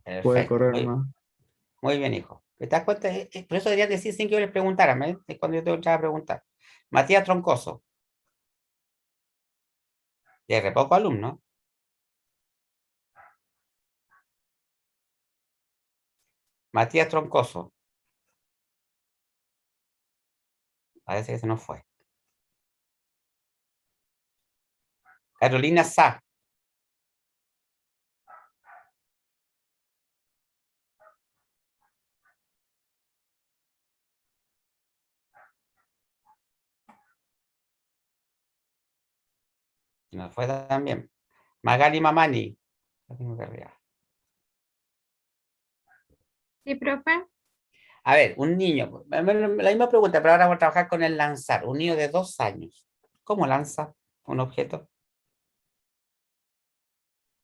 puede Perfecto. correr Muy, más. muy bien, hijo. ¿Te das cuenta? Por eso deberías decir sin que yo les preguntara. Es cuando yo te voy a preguntar. Matías Troncoso, de re poco alumno. Matías Troncoso, parece que se nos fue. Carolina Sá, se nos fue también. Magali Mamani, la tengo que arriba. Sí, profe. A ver, un niño, la misma pregunta, pero ahora vamos a trabajar con el lanzar. Un niño de 2 años, ¿cómo lanza un objeto?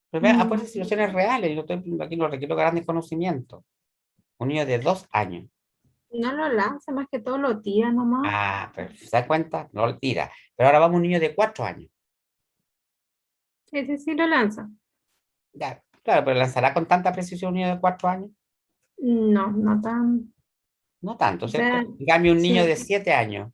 Pero vea, Mm, apuesta situaciones reales, yo aquí no requiero grandes conocimientos. Un niño de 2 años. No lo lanza, más que todo lo tira nomás. Ah, pero ¿se da cuenta? No lo tira. Pero ahora vamos a un niño de 4 años. Ese sí lo lanza. Ya, claro, pero ¿lanzará con tanta precisión un niño de 4 años? No, no tan. No tanto, O sea, ¿cierto? En cambio, un niño sí, de 7 años.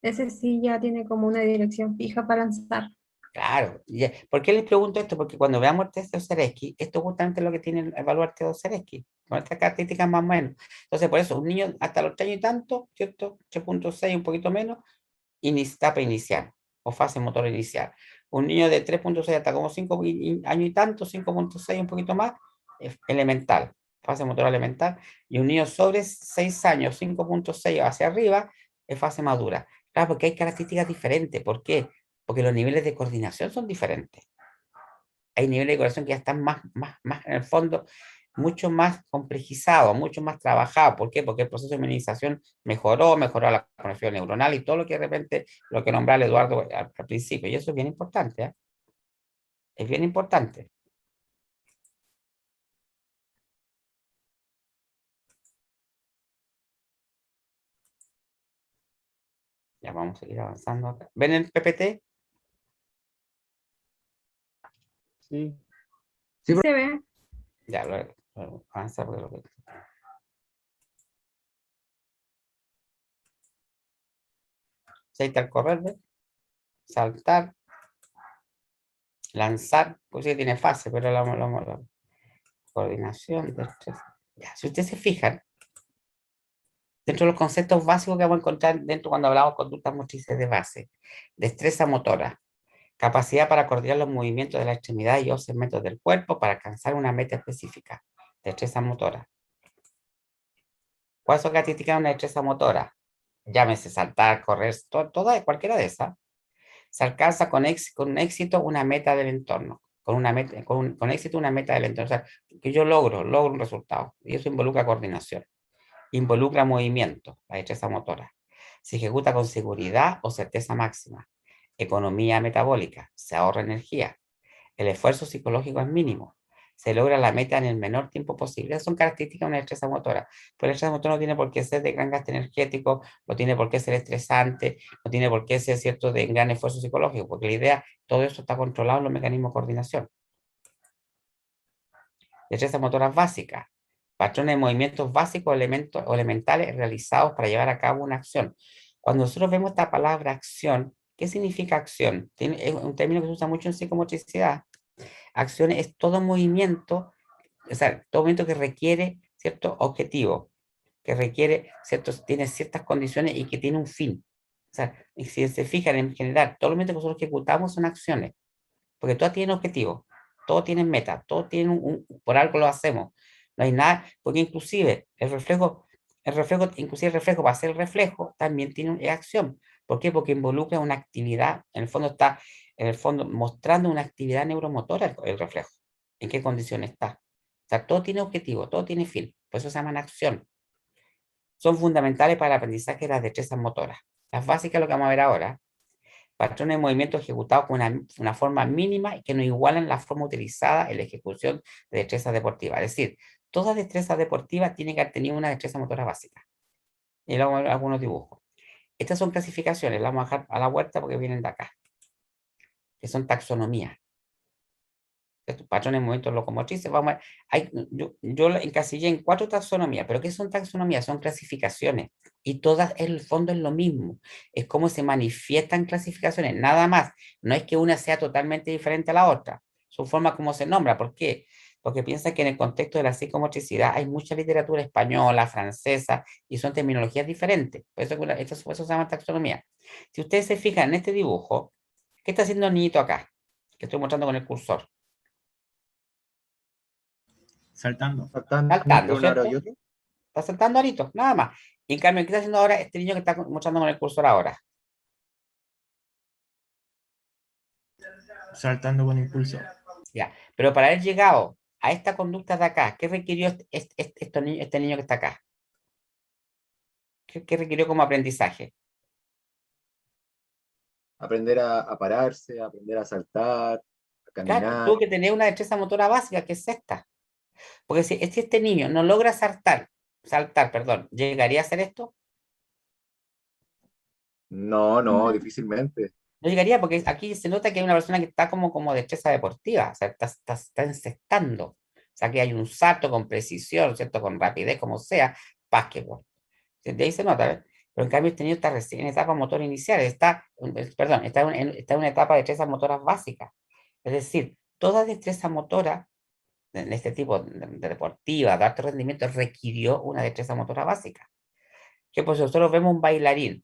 ese sí ya tiene como una dirección fija para lanzar. Claro. ¿Por qué les pregunto esto? Porque cuando veamos el test de Osereski, esto justamente es lo que tiene el evaluarte de Osereski, con estas características más o menos. Entonces, por eso, un niño hasta los 3 años y tanto, ¿cierto? 3.6, un poquito menos, etapa inicial o fase motor inicial. Un niño de 3.6 hasta como 5 años y tanto, 5.6, un poquito más, elemental, fase motor elemental. Y un niño sobre 6 años, 5.6 hacia arriba, es fase madura. Claro, porque hay características diferentes. ¿Por qué? Porque los niveles de coordinación son diferentes. Hay niveles de coordinación que ya están más en el fondo, mucho más complejizados, mucho más trabajados. ¿Por qué? Porque el proceso de memorización mejoró la conexión neuronal y todo lo que de repente, lo que nombraba Eduardo al principio. Y eso es bien importante. ¿Eh? Es bien importante. Ya vamos a seguir avanzando acá. ¿Ven el PPT? Sí. Sí se ve. Ya, lo avanza porque lo que... Sí, ahí está el correr, ¿ves? Saltar, lanzar, pues sí tiene fase, pero la coordinación, destreza. Ya, si ustedes se fijan, dentro de los conceptos básicos que vamos a encontrar dentro cuando hablamos de conductas motrices de base, destreza motora, capacidad para coordinar los movimientos de la extremidad y o segmentos del cuerpo para alcanzar una meta específica, destreza motora. ¿Cuáles son características de una destreza motora? Llámese saltar, correr, toda, cualquiera de esas. Se alcanza con éxito una meta del entorno, con éxito una meta del entorno. O sea, que yo logro un resultado. Y eso involucra coordinación, involucra movimiento, la destreza motora. Se ejecuta con seguridad o certeza máxima. Economía metabólica, se ahorra energía. El esfuerzo psicológico es mínimo. Se logra la meta en el menor tiempo posible. Esas son características de una destreza motora. Pero la destreza motora no tiene por qué ser de gran gasto energético, no tiene por qué ser estresante, no tiene por qué ser cierto de gran esfuerzo psicológico, porque la idea, todo eso está controlado en los mecanismos de coordinación. Destrezas motoras básicas, patrones de movimientos básicos elementos, o elementales realizados para llevar a cabo una acción. Cuando nosotros vemos esta palabra acción, ¿qué significa acción? Es un término que se usa mucho en psicomotricidad. Acción es todo movimiento, o sea, todo movimiento que requiere cierto objetivo, que requiere tiene ciertas condiciones y que tiene un fin. O sea, si se fijan en general, todos los movimientos que nosotros ejecutamos son acciones, porque todas tienen objetivos, todos tienen metas, todos tienen por algo lo hacemos. No hay nada, porque inclusive inclusive el reflejo, para hacer el reflejo, también tiene una acción. ¿Por qué? Porque involucra una actividad, en el fondo está, en el fondo, mostrando una actividad neuromotora el reflejo. ¿En qué condición está? O sea, todo tiene objetivo, todo tiene fin. Por eso se llaman acción. Son fundamentales para el aprendizaje de las destrezas motoras. Las básicas, lo que vamos a ver ahora, patrones de movimiento ejecutados con una forma mínima y que no igualan la forma utilizada en la ejecución de destrezas deportivas. Es decir, todas destrezas deportivas tienen que haber tenido una destreza motora básica. Y luego vamos a ver algunos dibujos. Estas son clasificaciones, las vamos a dejar a la vuelta porque vienen de acá, que son taxonomías. Estos patrones de movimientos locomotrices, vamos a ver, yo lo encasillé en 4 taxonomías, pero ¿qué son taxonomías? Son clasificaciones, y todas en el fondo es lo mismo, es cómo se manifiestan clasificaciones, nada más, no es que una sea totalmente diferente a la otra, su forma como se nombra. ¿Por qué? Porque piensa que en el contexto de la psicomotricidad hay mucha literatura española, francesa, y son terminologías diferentes, por eso se llama taxonomía. Si ustedes se fijan en este dibujo, ¿qué está haciendo el niñito acá? Que estoy mostrando con el cursor. Saltando. Saltando, un aro y ¿cierto? otro. Está saltando aritos, nada más. Y en cambio, ¿qué está haciendo ahora este niño que está mostrando con el cursor ahora? Saltando con impulso. Ya, pero para haber llegado a esta conducta de acá, ¿qué requirió este niño que está acá? ¿Qué requirió como aprendizaje? Aprender a pararse, aprender a saltar, a Claro, caminar. tuvo que tener una destreza motora básica, que es esta. Porque si este niño no logra saltar, perdón, ¿llegaría a hacer esto? No, difícilmente. No llegaría, porque aquí se nota que hay una persona que está como destreza deportiva, o sea, está encestando. O sea, que hay un salto con precisión, ¿cierto? Con rapidez, como sea, básquetbol. De ahí se nota, ¿ves? Pero en cambio, este niño está recién en etapa motora inicial, perdón, está en una etapa de destrezas motoras básicas. Es decir, toda destreza motora en este tipo de deportiva, de alto rendimiento, requirió una destreza motora básica. Que pues nosotros vemos un bailarín,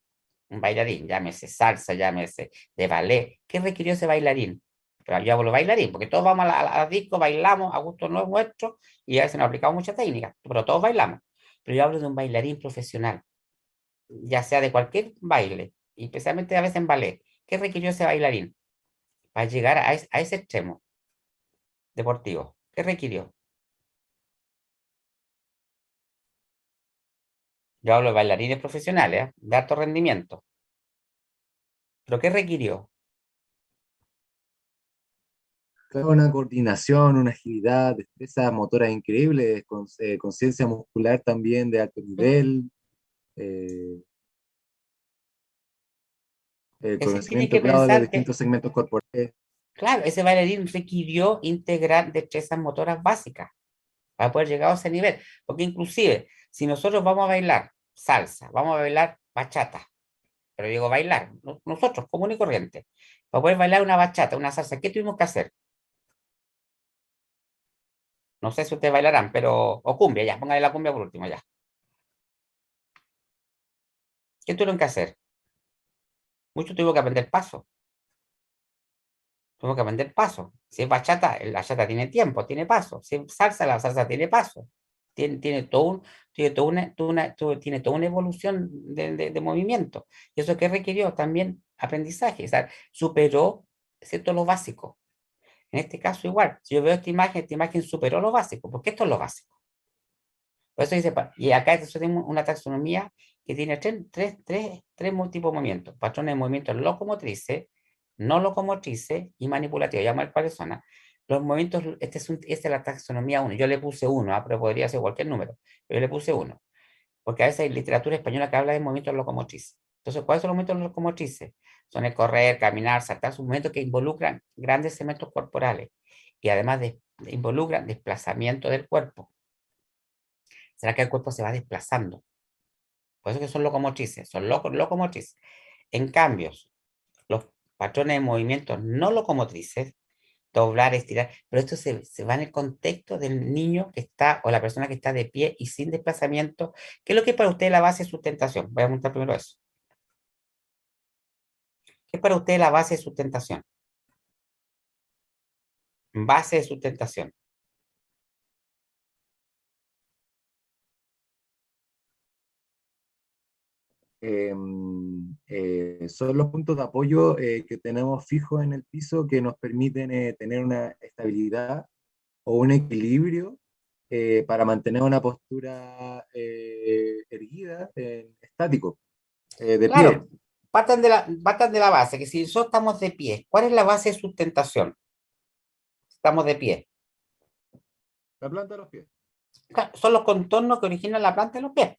llámese salsa, llámese de ballet, ¿qué requirió ese bailarín? Pero yo hablo bailarín, porque todos vamos a la disco, bailamos a gusto nuestro, y a veces nos aplicamos muchas técnicas, pero todos bailamos. Pero yo hablo de un bailarín profesional, ya sea de cualquier baile, y especialmente a veces en ballet. ¿Qué requirió ese bailarín para llegar a ese extremo deportivo? ¿Qué requirió? Yo hablo de bailarines profesionales, de alto rendimiento. ¿Pero qué requirió? Claro, una coordinación, una agilidad, destrezas motoras increíbles, conciencia muscular también de alto nivel, eh, Ese tiene conocimiento que claro de los pensar que, distintos segmentos corporales. claro, ese bailarín requirió integrar destrezas motoras básicas para poder llegar a ese nivel. Porque inclusive, si nosotros vamos a bailar salsa, vamos a bailar bachata, pero digo bailar, nosotros, común y corriente, para poder bailar una bachata, una salsa, ¿qué tuvimos que hacer? No sé si ustedes bailarán, pero, o cumbia, ya, póngale la cumbia por último, ya. ¿Qué tuvieron que hacer? Muchos tuvieron que aprender paso. Tuvimos que aprender paso. Si es bachata, la bachata tiene tiempo, tiene paso. Si es salsa, la salsa tiene paso. Tiene todo un, tiene toda una evolución de movimiento. Y eso que requirió también aprendizaje. O sea, superó, ¿cierto?, lo básico. En este caso igual, si yo veo esta imagen superó lo básico, porque esto es lo básico. Por eso dice, y acá tenemos una taxonomía que tiene tres tipos de movimientos. Patrones de movimientos locomotrices, no locomotrices y manipulativos. Llama el persona. Los movimientos, esta es la taxonomía 1. Yo le puse 1, pero podría ser cualquier número. Pero yo le puse 1. Porque a veces hay literatura española que habla de movimientos locomotrices. Entonces, ¿cuáles son los movimientos locomotrices? Son el correr, caminar, saltar, son movimientos que involucran grandes segmentos corporales y además involucran desplazamiento del cuerpo. ¿Será que el cuerpo se va desplazando? Por eso que son locomotrices, son locomotrices. En cambio, los patrones de movimientos no locomotrices, doblar, estirar, pero esto se va en el contexto del niño que está, o la persona que está de pie y sin desplazamiento. ¿Qué es lo que es para usted la base de sustentación? Voy a preguntar primero eso. ¿Qué es para usted la base de sustentación? Base de sustentación. Son los puntos de apoyo que tenemos fijos en el piso que nos permiten tener una estabilidad o un equilibrio para mantener una postura erguida, estático, de pie. Claro, partan de la base, que si nosotros estamos de pie, ¿cuál es la base de sustentación? Estamos de pie. La planta de los pies. Claro, son los contornos que originan la planta de los pies.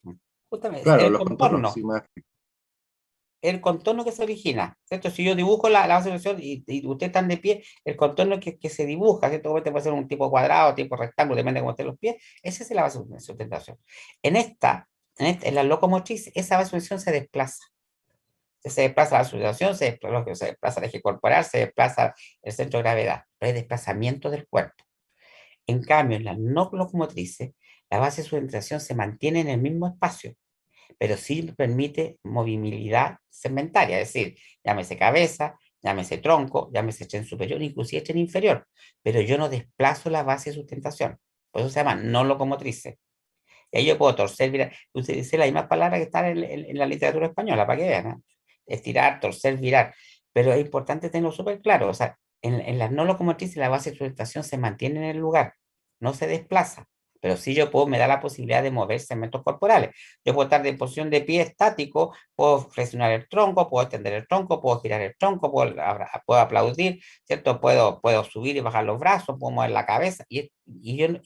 Justamente, Claro, el los contornos, contorno. sí, más. El contorno que se origina, ¿cierto? Si yo dibujo la base de sustentación y ustedes están de pie, el contorno que se dibuja, ¿cierto? Puede ser un tipo cuadrado, tipo rectángulo, depende de cómo estén los pies, esa es la base de sustentación. En la locomotriz, esa base de sustentación se desplaza. Se desplaza la sustentación, se desplaza el eje corporal, se desplaza el centro de gravedad, pero hay desplazamiento del cuerpo. En cambio, en las no locomotrices, la base de sustentación se mantiene en el mismo espacio, pero sí permite movilidad segmentaria, es decir, llámese cabeza, llámese tronco, llámese tren superior, inclusive tren inferior, pero yo no desplazo la base de sustentación. Por eso se llama no locomotrices. Y ahí yo puedo torcer, virar, utilicé la misma palabra que está en la literatura española, para que vean, ¿no? Estirar, torcer, virar. Pero es importante tenerlo súper claro, o sea, en las no locomotrices la base de sustentación se mantiene en el lugar, no se desplaza. Pero sí me da la posibilidad de mover segmentos corporales. Yo puedo estar en posición de pie estático, puedo flexionar el tronco, puedo extender el tronco, puedo girar el tronco, puedo aplaudir, ¿cierto? Puedo subir y bajar los brazos, puedo mover la cabeza, y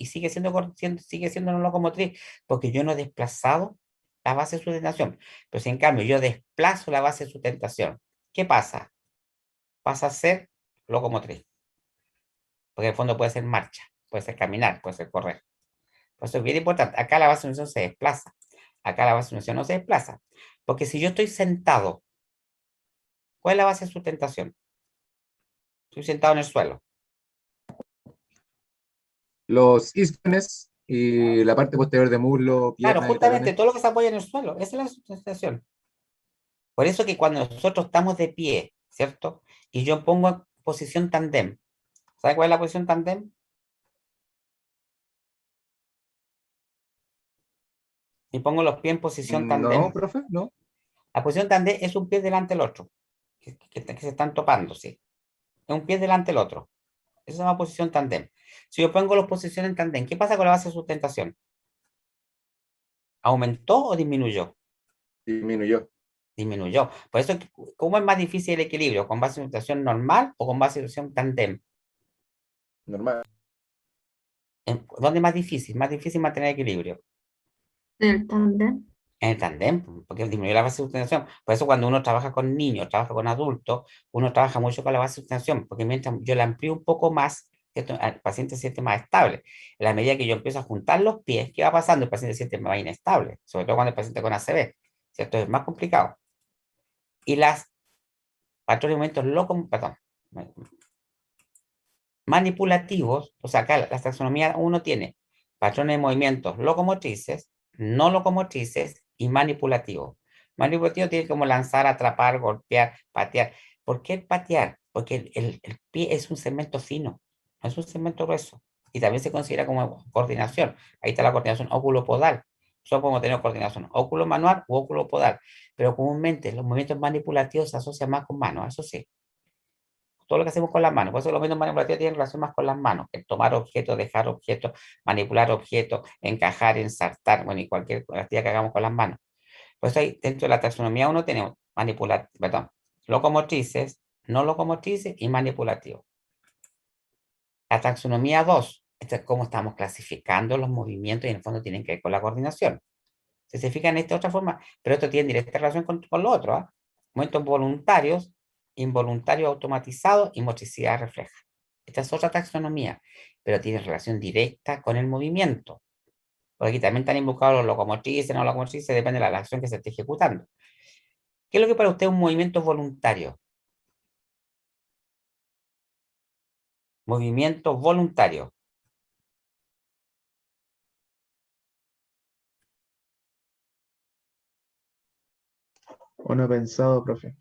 sigue siendo una locomotriz, porque yo no he desplazado la base de sustentación. Pero si en cambio yo desplazo la base de sustentación, ¿qué pasa? Pasa a ser locomotriz. Porque en el fondo puede ser marcha, puede ser caminar, puede ser correr. Por eso es bien importante. Acá la base de sustentación se desplaza. Acá la base de sustentación no se desplaza. Porque si yo estoy sentado, ¿cuál es la base de sustentación? Estoy sentado en el suelo. Los isquiones y la parte posterior de muslo, Claro, pierna y justamente talones. todo lo que se apoya en el suelo, esa es la sustentación. Por eso que cuando nosotros estamos de pie, ¿cierto? Y yo pongo en posición tandem. ¿Sabe cuál es la posición tandem? Y pongo los pies en posición tandem. No, profe, no. La posición tandem es un pie delante del otro, que se están topando, sí. Es un pie delante del otro. Esa es una posición tandem. Si yo pongo las posiciones en tandem, ¿qué pasa con la base de sustentación? ¿Aumentó o disminuyó? Disminuyó. Disminuyó. Por eso, ¿cómo es más difícil el equilibrio? ¿Con base de sustentación normal o con base de sustentación tandem? Normal. ¿Dónde es más difícil? Más difícil mantener equilibrio. En el tándem. En el tándem, porque disminuye la base de sustentación. Por eso cuando uno trabaja con niños, trabaja con adultos, uno trabaja mucho con la base de sustentación, porque mientras yo la amplío un poco más, ¿cierto? El paciente se siente más estable. En la medida que yo empiezo a juntar los pies, ¿qué va pasando? El paciente se siente más inestable, sobre todo cuando el paciente con ACV, ¿cierto? Es más complicado. Y las patrones de movimientos manipulativos, o sea, acá la taxonomía uno tiene patrones de movimientos locomotrices, no locomotrices y manipulativos. Manipulativo tiene como lanzar, atrapar, golpear, patear. ¿Por qué patear? Porque el pie es un segmento fino, no es un segmento grueso. Y también se considera como coordinación. Ahí está la coordinación óculo-podal. Solo podemos tener coordinación óculo-manual u óculo-podal. Pero comúnmente los movimientos manipulativos se asocian más con manos, eso sí. Todo lo que hacemos con las manos. Por eso los movimientos manipulativos tienen relación más con las manos, que tomar objetos, dejar objetos, manipular objetos, encajar, ensartar, bueno, y cualquier actividad que hagamos con las manos. Por eso ahí, dentro de la taxonomía 1 tenemos locomotrices, no locomotrices y manipulativos. La taxonomía 2, esto es cómo estamos clasificando los movimientos y en el fondo tienen que ver con la coordinación. Se fijan en esta otra forma, pero esto tiene directa relación con lo otro. Movimientos voluntarios, involuntarios automatizados y motricidad refleja. Esta es otra taxonomía, pero tiene relación directa con el movimiento. Porque aquí también están involucrados los locomotrices, no locomotrices, depende de la acción que se esté ejecutando. ¿Qué es lo que para usted es un movimiento voluntario? Movimiento voluntario. ¿O no he pensado, profe?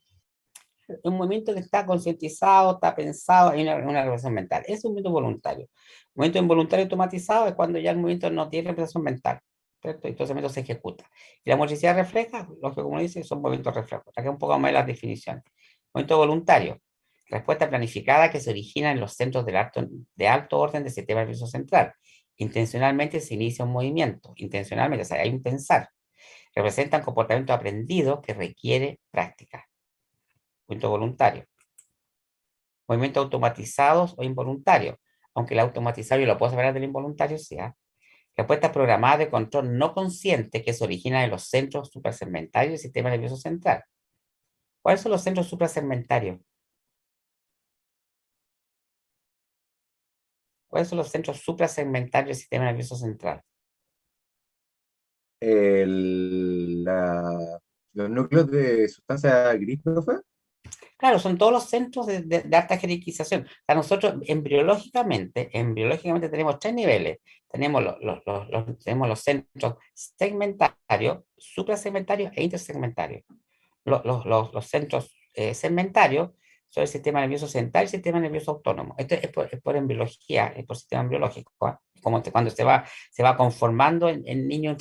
Un movimiento que está concientizado, está pensado, hay una representación mental. Es un movimiento voluntario. Un movimiento involuntario automatizado es cuando ya el movimiento no tiene representación mental, ¿cierto? Y entonces el movimiento se ejecuta. Y la motricidad refleja, lo que como dice, son movimientos reflejos. Acá un poco más las definiciones. Movimiento voluntario. Respuesta planificada que se origina en los centros de alto orden del sistema nervioso central. Intencionalmente se inicia un movimiento. Intencionalmente, o sea, hay un pensar. Representan comportamiento aprendido que requiere práctica. Movimiento voluntario. Movimientos automatizados o involuntarios, aunque el automatizado yo lo puedo separar del involuntario, sea. Respuestas programadas de control no consciente que se originan en los centros suprasegmentarios del sistema nervioso central. ¿Cuáles son los centros suprasegmentarios? ¿Cuáles son los centros suprasegmentarios del sistema nervioso central? Los núcleos de sustancia gris, ¿profe? Claro, son todos los centros de alta jerarquización. O sea, nosotros embriológicamente tenemos 3 niveles. Tenemos tenemos los centros segmentarios, suprasegmentarios e intersegmentarios. Los centros segmentarios son el sistema nervioso central y el sistema nervioso autónomo. Esto es por embriología, es por sistema embriológico, como cuando se va conformando en niño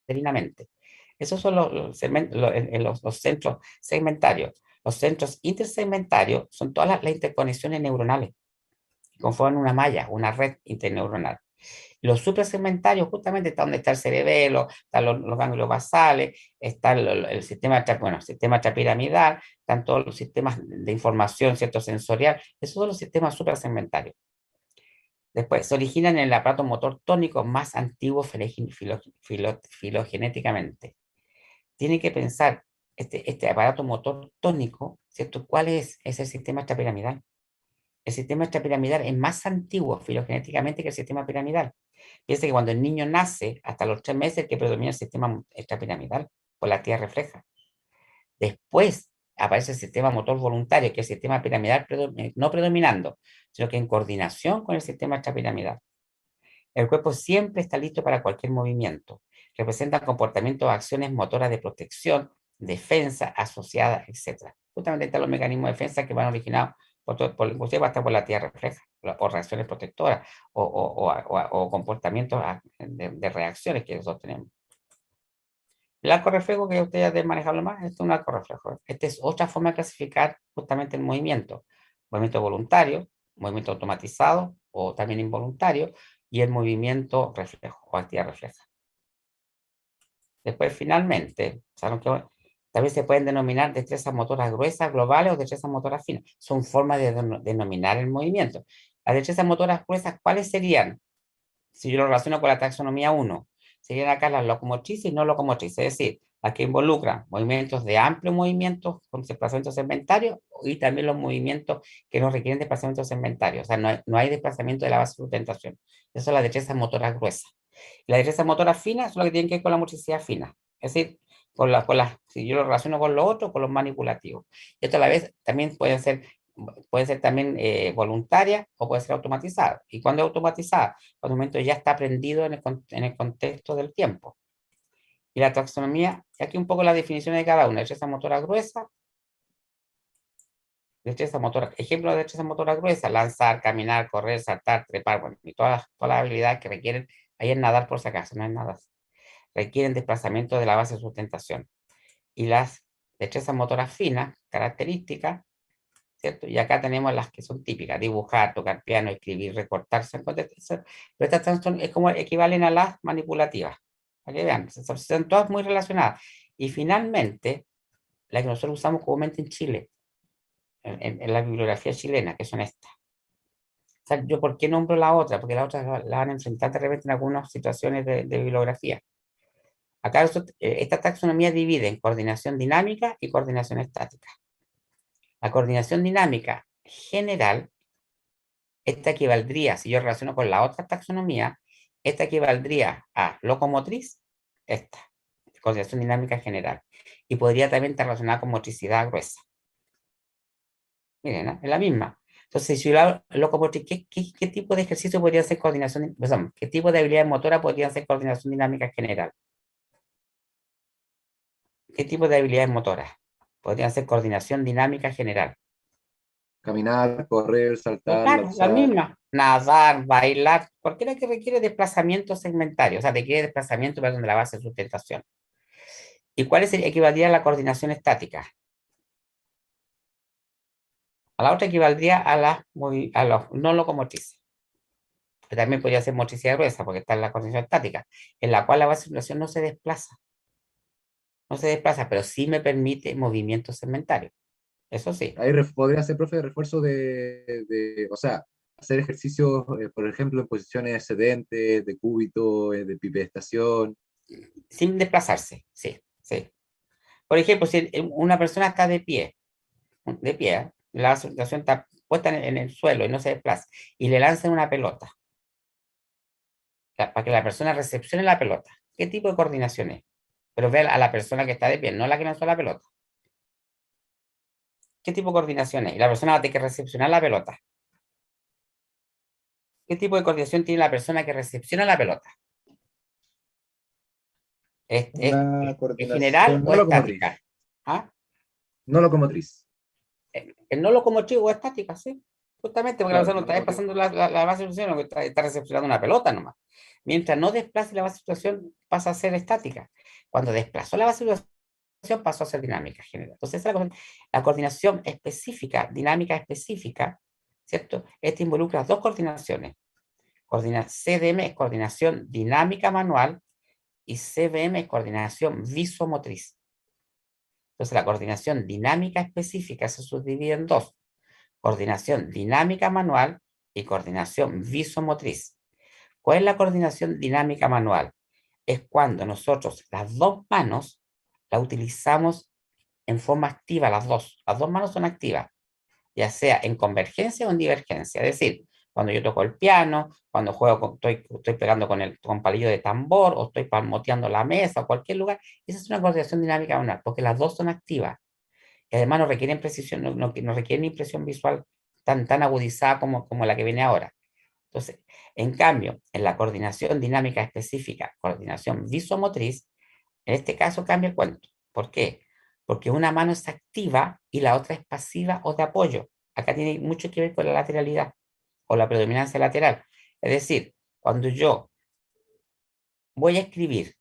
interinamente. Esos son los centros segmentarios. Los centros intersegmentarios son todas las interconexiones neuronales que conforman una malla, una red interneuronal. Los suprasegmentarios justamente está donde está el cerebelo, están los ganglios basales, está el sistema trapiramidal, están todos los sistemas de información, ¿cierto? Sensorial. Esos son los sistemas suprasegmentarios. Después, se originan en el aparato motor tónico más antiguo filogenéticamente. Tiene que pensar este aparato motor tónico, ¿cierto? ¿Cuál es? Es el sistema extrapiramidal. El sistema extrapiramidal es más antiguo filogenéticamente que el sistema piramidal. Piensa que cuando el niño nace, hasta los 3 meses, que predomina el sistema extrapiramidal, por la actividad refleja. Después aparece el sistema motor voluntario, que es el sistema piramidal no predominando, sino que en coordinación con el sistema extrapiramidal. El cuerpo siempre está listo para cualquier movimiento. Representa comportamientos o acciones motoras de protección, defensa, asociadas, etc. Justamente están los mecanismos de defensa que van originados inclusive hasta por la actividad refleja, o reacciones protectoras, o comportamientos de reacciones que nosotros tenemos. El arco reflejo, que ustedes deben manejarlo más, es un arco reflejo. Esta es otra forma de clasificar justamente el movimiento. Movimiento voluntario, movimiento automatizado o también involuntario, y el movimiento reflejo o actividad refleja. Después, finalmente, ¿saben qué? También se pueden denominar destrezas motoras gruesas, globales o destrezas motoras finas. Son formas de denominar el movimiento. Las destrezas motoras gruesas, ¿cuáles serían? Si yo lo relaciono con la taxonomía 1, serían acá las locomotrices y no locomotrices, es decir, las que involucran movimientos de amplio movimiento con desplazamientos segmentarios y también los movimientos que no requieren desplazamientos segmentarios. O sea, no hay desplazamiento de la base de sustentación. Esas son las destrezas motoras gruesas. Y las destrezas motoras finas son las que tienen que ver con la motricidad fina. Es decir, si yo lo relaciono con lo otro, con los manipulativos. Esto a la vez también puede ser también voluntaria o puede ser automatizada. ¿Y cuando es automatizada? Cuando el momento ya está aprendido en el contexto del tiempo. Y la taxonomía, aquí un poco la definición de cada una. Destreza motora gruesa, destreza motora, ejemplo de destreza motora gruesa: lanzar, caminar, correr, saltar, trepar, bueno, y todas las habilidades que requieren, ahí es nadar por si acaso, no es nada, requieren desplazamiento de la base de sustentación. Y las destrezas motoras finas, características, ¿cierto? Y acá tenemos las que son típicas: dibujar, tocar piano, escribir, recortarse. Pero estas es como equivalen a las manipulativas, para que vean, son todas muy relacionadas. Y finalmente, la que nosotros usamos comúnmente en Chile, en la bibliografía chilena, que son estas. O sea, yo, ¿por qué nombro la otra? Porque la otra la van a enfrentar de repente en algunas situaciones de bibliografía. Acá esta taxonomía divide en coordinación dinámica y coordinación estática. La coordinación dinámica general, esta equivaldría, si yo relaciono con la otra taxonomía, esta equivaldría a locomotriz, esta, coordinación dinámica general. Y podría también estar relacionada con motricidad gruesa. Miren, ¿no? Es la misma. Entonces, si yo locomotriz, ¿qué tipo de ejercicio podría ser coordinación? Perdón, ¿qué tipo de habilidades motoras podrían ser coordinación dinámica general? ¿Qué tipo de habilidades motoras podrían ser coordinación dinámica general? Caminar, correr, saltar, Claro, la lanzar. misma. Nadar, bailar, cualquiera que requiere desplazamiento segmentario, o sea, requiere desplazamiento de la base de sustentación. ¿Y cuál equivaldría a la coordinación estática? A la otra equivaldría a los no locomotrices. Que también podría ser motricidad gruesa, porque está en la coordinación estática, en la cual la base de sustentación no se desplaza. No se desplaza, pero sí me permite movimiento segmentario. Eso sí. Ahí podría ser, profe, de refuerzo o sea, hacer ejercicios, por ejemplo, en posiciones sedentes, de cúbito, de pipestación. Sin desplazarse, sí, sí. Por ejemplo, si una persona está de pie, la sustentación está puesta en el suelo y no se desplaza, y le lanzan una pelota, para que la persona recepcione la pelota, ¿qué tipo de coordinación es? Pero ve a la persona que está de pie, no la que lanzó la pelota. ¿Qué tipo de coordinación es? Y la persona va a tener que recepcionar la pelota. ¿Qué tipo de coordinación tiene la persona que recepciona la pelota? ¿Es Una general coordinación o no locomotriz. estática? ¿Ah? No locomotriz. El no locomotrivo o estática, sí. Justamente porque Claro, la persona no no está locomotriz. pasando la base de sustentación, está recepcionando una pelota nomás. Mientras no desplace la base de sustentación, pasa a ser estática. Cuando desplazó la base de sustentación, pasó a ser dinámica general. Entonces, la coordinación específica, dinámica específica, ¿cierto? Esta involucra dos coordinaciones. CDM es coordinación dinámica manual y CBM es coordinación visomotriz. Entonces, la coordinación dinámica específica se subdivide en dos: coordinación dinámica manual y coordinación visomotriz. ¿Cuál es la coordinación dinámica manual? Es cuando nosotros las dos manos la utilizamos en forma activa, las dos. Las dos manos son activas, ya sea en convergencia o en divergencia. Es decir, cuando yo toco el piano, cuando juego, estoy pegando con palillo de tambor, o estoy palmoteando la mesa, o cualquier lugar. Esa es una coordinación dinámica manual, porque las dos son activas. Y además no requieren precisión, no requieren impresión visual tan agudizada como la que viene ahora. Entonces, en cambio, en la coordinación dinámica específica, coordinación visomotriz, en este caso cambia el cuento. ¿Por qué? Porque una mano es activa y la otra es pasiva o de apoyo. Acá tiene mucho que ver con la lateralidad o la predominancia lateral. Es decir, cuando yo voy a escribir,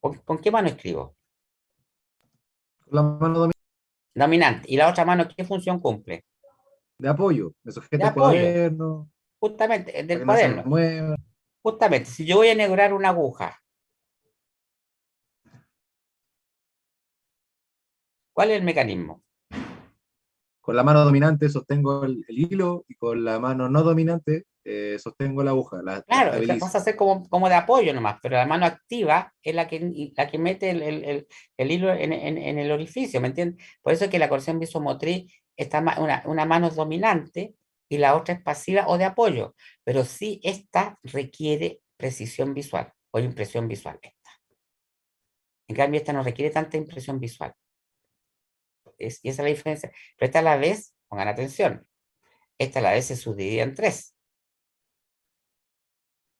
¿con qué mano escribo? La mano Dominante. ¿Y la otra mano qué función cumple? de apoyo, me De sujeta el apoyo. cuaderno, Justamente, para del que no se me cuaderno. mueva. Justamente, si yo voy a enhebrar una aguja, ¿cuál es el mecanismo? con la mano dominante sostengo el hilo y con la mano no dominante sostengo la aguja, la Claro, es que estabilizo. vas a hacer como de apoyo nomás, pero la mano activa es la que mete el hilo en el orificio, ¿me entiendes? Por eso es que la coordinación visomotriz está una mano es dominante y la otra es pasiva o de apoyo, pero sí esta requiere precisión visual o impresión visual. En cambio, esta no requiere tanta impresión visual. Y esa es la diferencia. Pero esta a la vez, pongan atención, esta a la vez se subdivide en tres.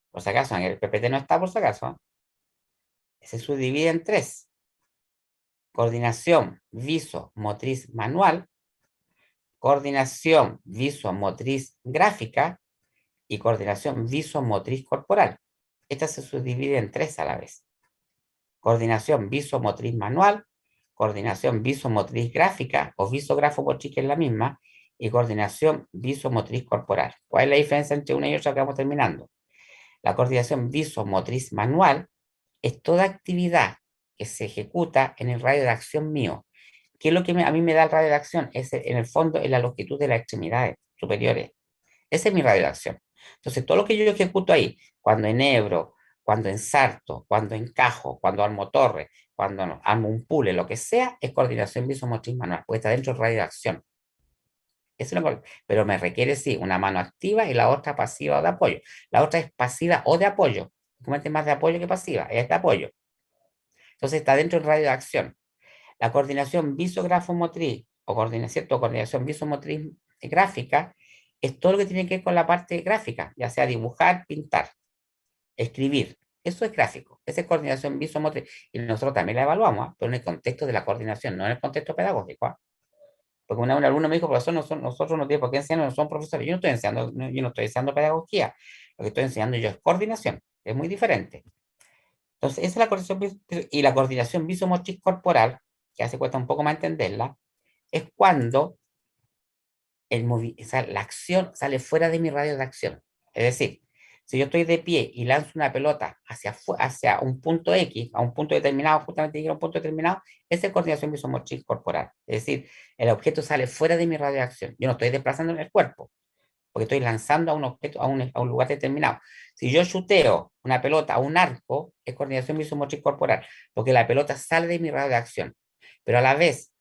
Por si acaso, en el PPT no está por si acaso. Se subdivide en tres. Coordinación visomotriz manual, coordinación visomotriz gráfica y coordinación visomotriz corporal. Esta se subdivide en tres a la vez. Coordinación visomotriz manual, coordinación visomotriz gráfica o visografomotriz, que es la misma, y coordinación visomotriz corporal. ¿Cuál es la diferencia entre una y otra que vamos terminando? La coordinación visomotriz manual es toda actividad que se ejecuta en el radio de acción mío. ¿Qué es lo que a mí me da el radio de acción? Es en el fondo en la longitud de las extremidades superiores. Ese es mi radio de acción. Entonces, todo lo que yo ejecuto ahí, cuando enhebro, cuando ensarto, cuando encajo, cuando armo torre, cuando armo un pule, lo que sea, es coordinación visomotriz manual, porque está dentro del radio de acción. Eso es pero me requiere, sí, una mano activa y la otra pasiva o de apoyo. La otra es pasiva o de apoyo. Es más de apoyo que pasiva, es de apoyo. Entonces está dentro del radio de acción. La coordinación visografomotriz o coordinación visomotriz gráfica es todo lo que tiene que ver con la parte gráfica, ya sea dibujar, pintar, escribir. Eso es gráfico, esa es coordinación visomotriz. Y nosotros también la evaluamos, pero en el contexto de la coordinación, no en el contexto pedagógico. Porque un alumno me dijo, profesor, nosotros no tenemos por qué enseñar, no somos profesores. Yo no estoy enseñando pedagogía. Lo que estoy enseñando yo es coordinación. Es muy diferente. Entonces, esa es la coordinación. Y la coordinación visomotriz corporal, que hace cuesta un poco más entenderla, es cuando la acción sale fuera de mi radio de acción. Es decir, si yo estoy de pie y lanzo una pelota hacia un punto X, a un punto determinado, justamente a un punto determinado, esa es coordinación visomotriz corporal. Es decir, el objeto sale fuera de mi radio de acción. Yo no estoy desplazando en el cuerpo, porque estoy lanzando a un objeto, a un lugar determinado. Si yo chuteo una pelota a un arco, es coordinación visomotriz corporal, porque la pelota sale de mi radio de acción. Pero a la vez,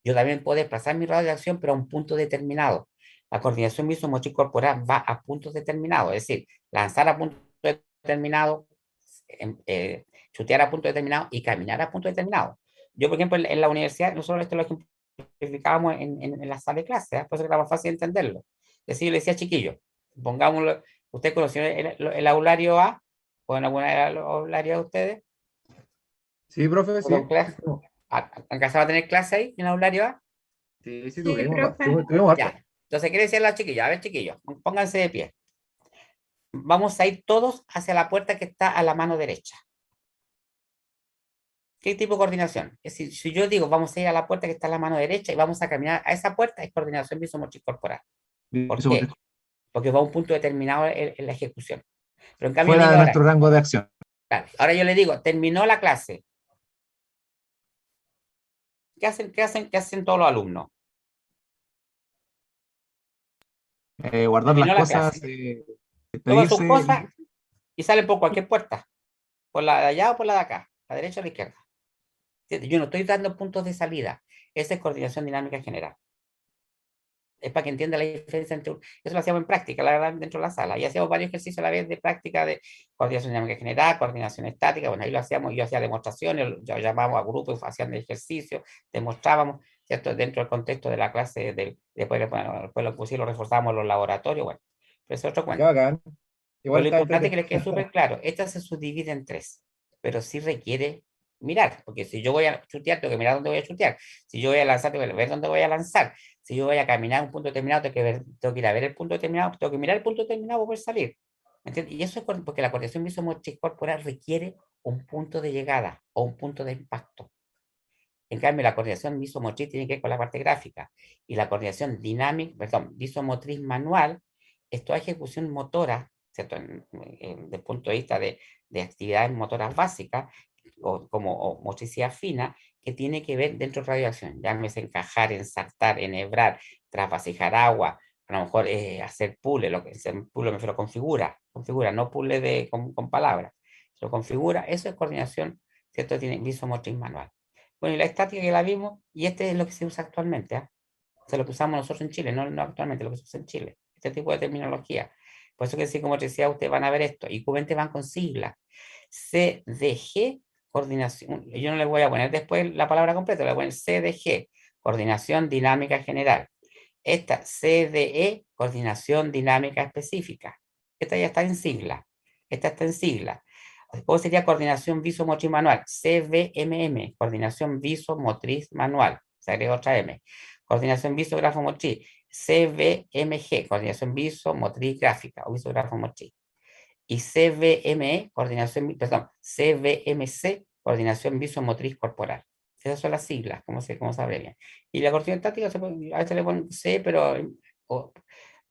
yo también puedo desplazar mi radio de acción, pero a un punto determinado. La coordinación visomotriz corporal va a puntos determinados, es decir, lanzar a punto determinado, chutear a punto determinado y caminar a punto determinado. Yo, por ejemplo, en la universidad, nosotros esto lo ejemplificábamos en la sala de clase, por eso era más fácil entenderlo. Es decir, yo le decía chiquillo, pongámoslo, ¿usted conoció el aulario A? ¿Pueden alguna el aulario A ustedes? Sí, profe, sí. ¿Alcanzaba a tener clase ahí en el aulario A? Sí, Sí, tuvimos profe. Ya. Entonces, ¿qué decían los chiquillos? A ver, chiquillos, pónganse de pie. Vamos a ir todos hacia la puerta que está a la mano derecha. ¿Qué tipo de coordinación? Es decir, si yo digo, vamos a ir a la puerta que está a la mano derecha y vamos a caminar a esa puerta, es coordinación visomotriz corporal. ¿Por qué? Porque va a un punto determinado en la ejecución. Pero en cambio, fuera digo de ahora, nuestro rango de acción. claro, ahora yo le digo, terminó la clase. ¿Qué hacen todos los alumnos? Guardar las Terminó la cosas, clase. Toman sus despedirse. cosas y salen por cualquier puerta. Por la de allá o por la de acá, la derecha o la izquierda. Yo no estoy dando puntos de salida. Esa es coordinación dinámica general. Es para que entienda la diferencia entre... Eso lo hacíamos en práctica, la verdad, dentro de la sala. Y hacíamos varios ejercicios a la vez de práctica de coordinación dinámica general, coordinación estática. Bueno, ahí lo hacíamos, yo hacía demostraciones, yo llamábamos a grupos, hacían ejercicios, demostrábamos, ¿cierto? Dentro del contexto de la clase, después lo reforzábamos en los laboratorios, bueno. Pero eso es otro cuento. Bacán. Pero lo importante es que les quede súper claro, esta se subdivide en tres, pero sí requiere mirar, porque si yo voy a chutear, tengo que mirar dónde voy a chutear. Si yo voy a lanzar, tengo que ver dónde voy a lanzar. Si yo voy a caminar a un punto determinado, tengo que ir a ver el punto determinado, tengo que mirar el punto determinado para poder salir. ¿Me entiendes? Y eso es porque la coordinación visomotriz corporal requiere un punto de llegada o un punto de impacto. En cambio, la coordinación visomotriz tiene que ver con la parte gráfica y la coordinación visomotriz manual es toda ejecución motora, ¿cierto? Desde el punto de vista de actividades motoras básicas o motricidad fina, que tiene que ver dentro de radiación. Llámese encajar, ensartar, enhebrar, trasvasijar agua, a lo mejor hacer puzzle, lo que puzzle me refiero configura, no puzzle con palabras, lo configura, eso es coordinación, ¿cierto? Tiene visomotriz manual. Bueno, y la estática que la vimos, y este es lo que se usa actualmente, ¿ah? O sea, lo que usamos nosotros en Chile, no actualmente, lo que se usa en Chile, este tipo de terminología. Por eso que sí, como te decía, ustedes van a ver esto, y Q20 van con siglas. CDG, coordinación, yo no le voy a poner después la palabra completa, le voy a poner CDG, coordinación dinámica general. Esta CDE, coordinación dinámica específica. Esta ya está en sigla. Esta está en sigla. Después sería coordinación visomotriz manual. CVMM, coordinación visomotriz manual. Se agrega otra M. Coordinación visografomotriz. CVMG, coordinación visomotriz gráfica o visografomotriz. Y CVME, CVMC, coordinación visomotriz corporal. Esas son las siglas, como se abrevian. Y la coordinación táctica, a veces le ponen C, pero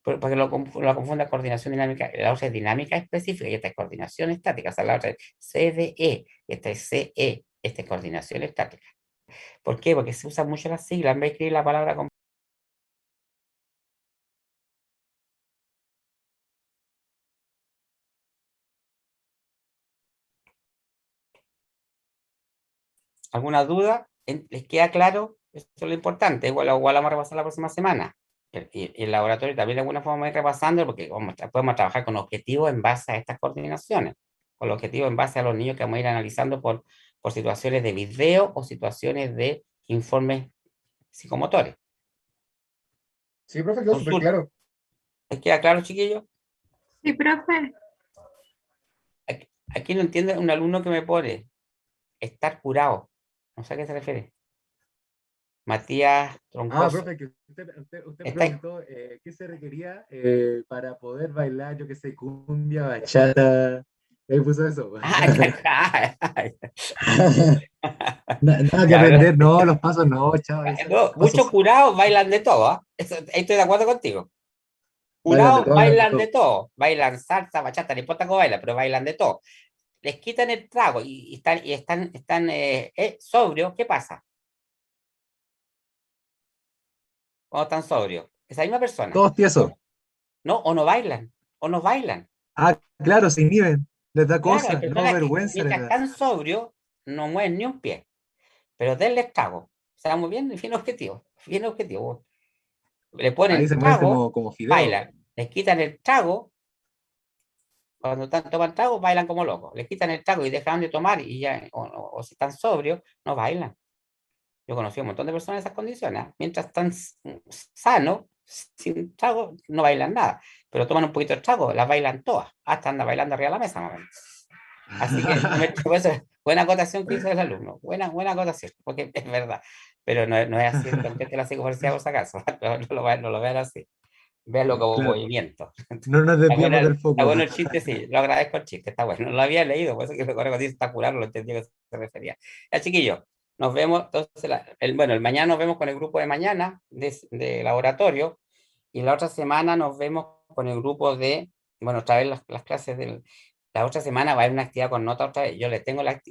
para que lo confunda coordinación dinámica, la otra es dinámica específica y esta es coordinación estática, o sea, la otra es CDE, esta es CE, esta es coordinación estática. ¿Por qué? Porque se usa mucho las siglas, en vez de escribir la palabra con... ¿Alguna duda? ¿Les queda claro? Eso es lo importante, igual vamos a repasar la próxima semana. Y el laboratorio también de alguna forma va a ir repasando porque podemos trabajar con objetivos en base a estas coordinaciones, con los objetivos en base a los niños que vamos a ir analizando por situaciones de video o situaciones de informes psicomotores. Sí, profe, quedó súper claro. ¿Les queda claro, chiquillos? Sí, profe. Aquí no entiende un alumno que me pone estar curado. No sé a qué se refiere. Matías Troncoso. Profe, que usted preguntó qué se requería para poder bailar, yo qué sé, cumbia, bachata. Ahí puso eso. Nada que aprender, no, los pasos no, chaval. No, muchos curados bailan de todo, ¿eh? Estoy de acuerdo contigo. Bailan de Curados todo, bailan de todo. Bailan salsa, bachata, no importa cómo bailan, pero bailan de todo. Les quitan el trago y están sobrios, ¿qué pasa? Cuando están sobrios. Esa misma persona. Todos tiesos. No, o no bailan, o no bailan. Ah, claro, se inhiben, les da Claro, hay cosa, no, personas que vergüenza les mientras da. están sobrios no mueven ni un pie. Pero denle trago. O sea, muy bien, fin objetivo. Fin objetivo. Le Ahí ponen se mueven trago, como fideo. bailan. Les quitan el trago. Cuando toman trago, bailan como locos. Les quitan el trago y dejan de tomar y ya, o si están sobrios, no bailan. Yo conocí a un montón de personas en esas condiciones. Mientras están sanos, sin trago, no bailan nada. Pero toman un poquito de trago, las bailan todas. Hasta andan bailando arriba de la mesa, mamá. Así que, buena acotación que hizo el alumno. Buena acotación, porque es verdad. Pero no es así el contexto de la psicofarmacia, por si acaso. No lo vean así. Véanlo como Claro. movimiento. No nos desviamos del foco. Está bueno el chiste, sí. Lo agradezco el chiste. Está bueno. No lo había leído, por eso que recuerdo que dice está curado, lo entendí que se refería. Ya, chiquillos, nos vemos. Entonces, el mañana nos vemos con el grupo de mañana de laboratorio. Y la otra semana nos vemos con el grupo de, otra vez las clases la otra semana va a haber una actividad con nota otra vez. Yo les tengo la actividad.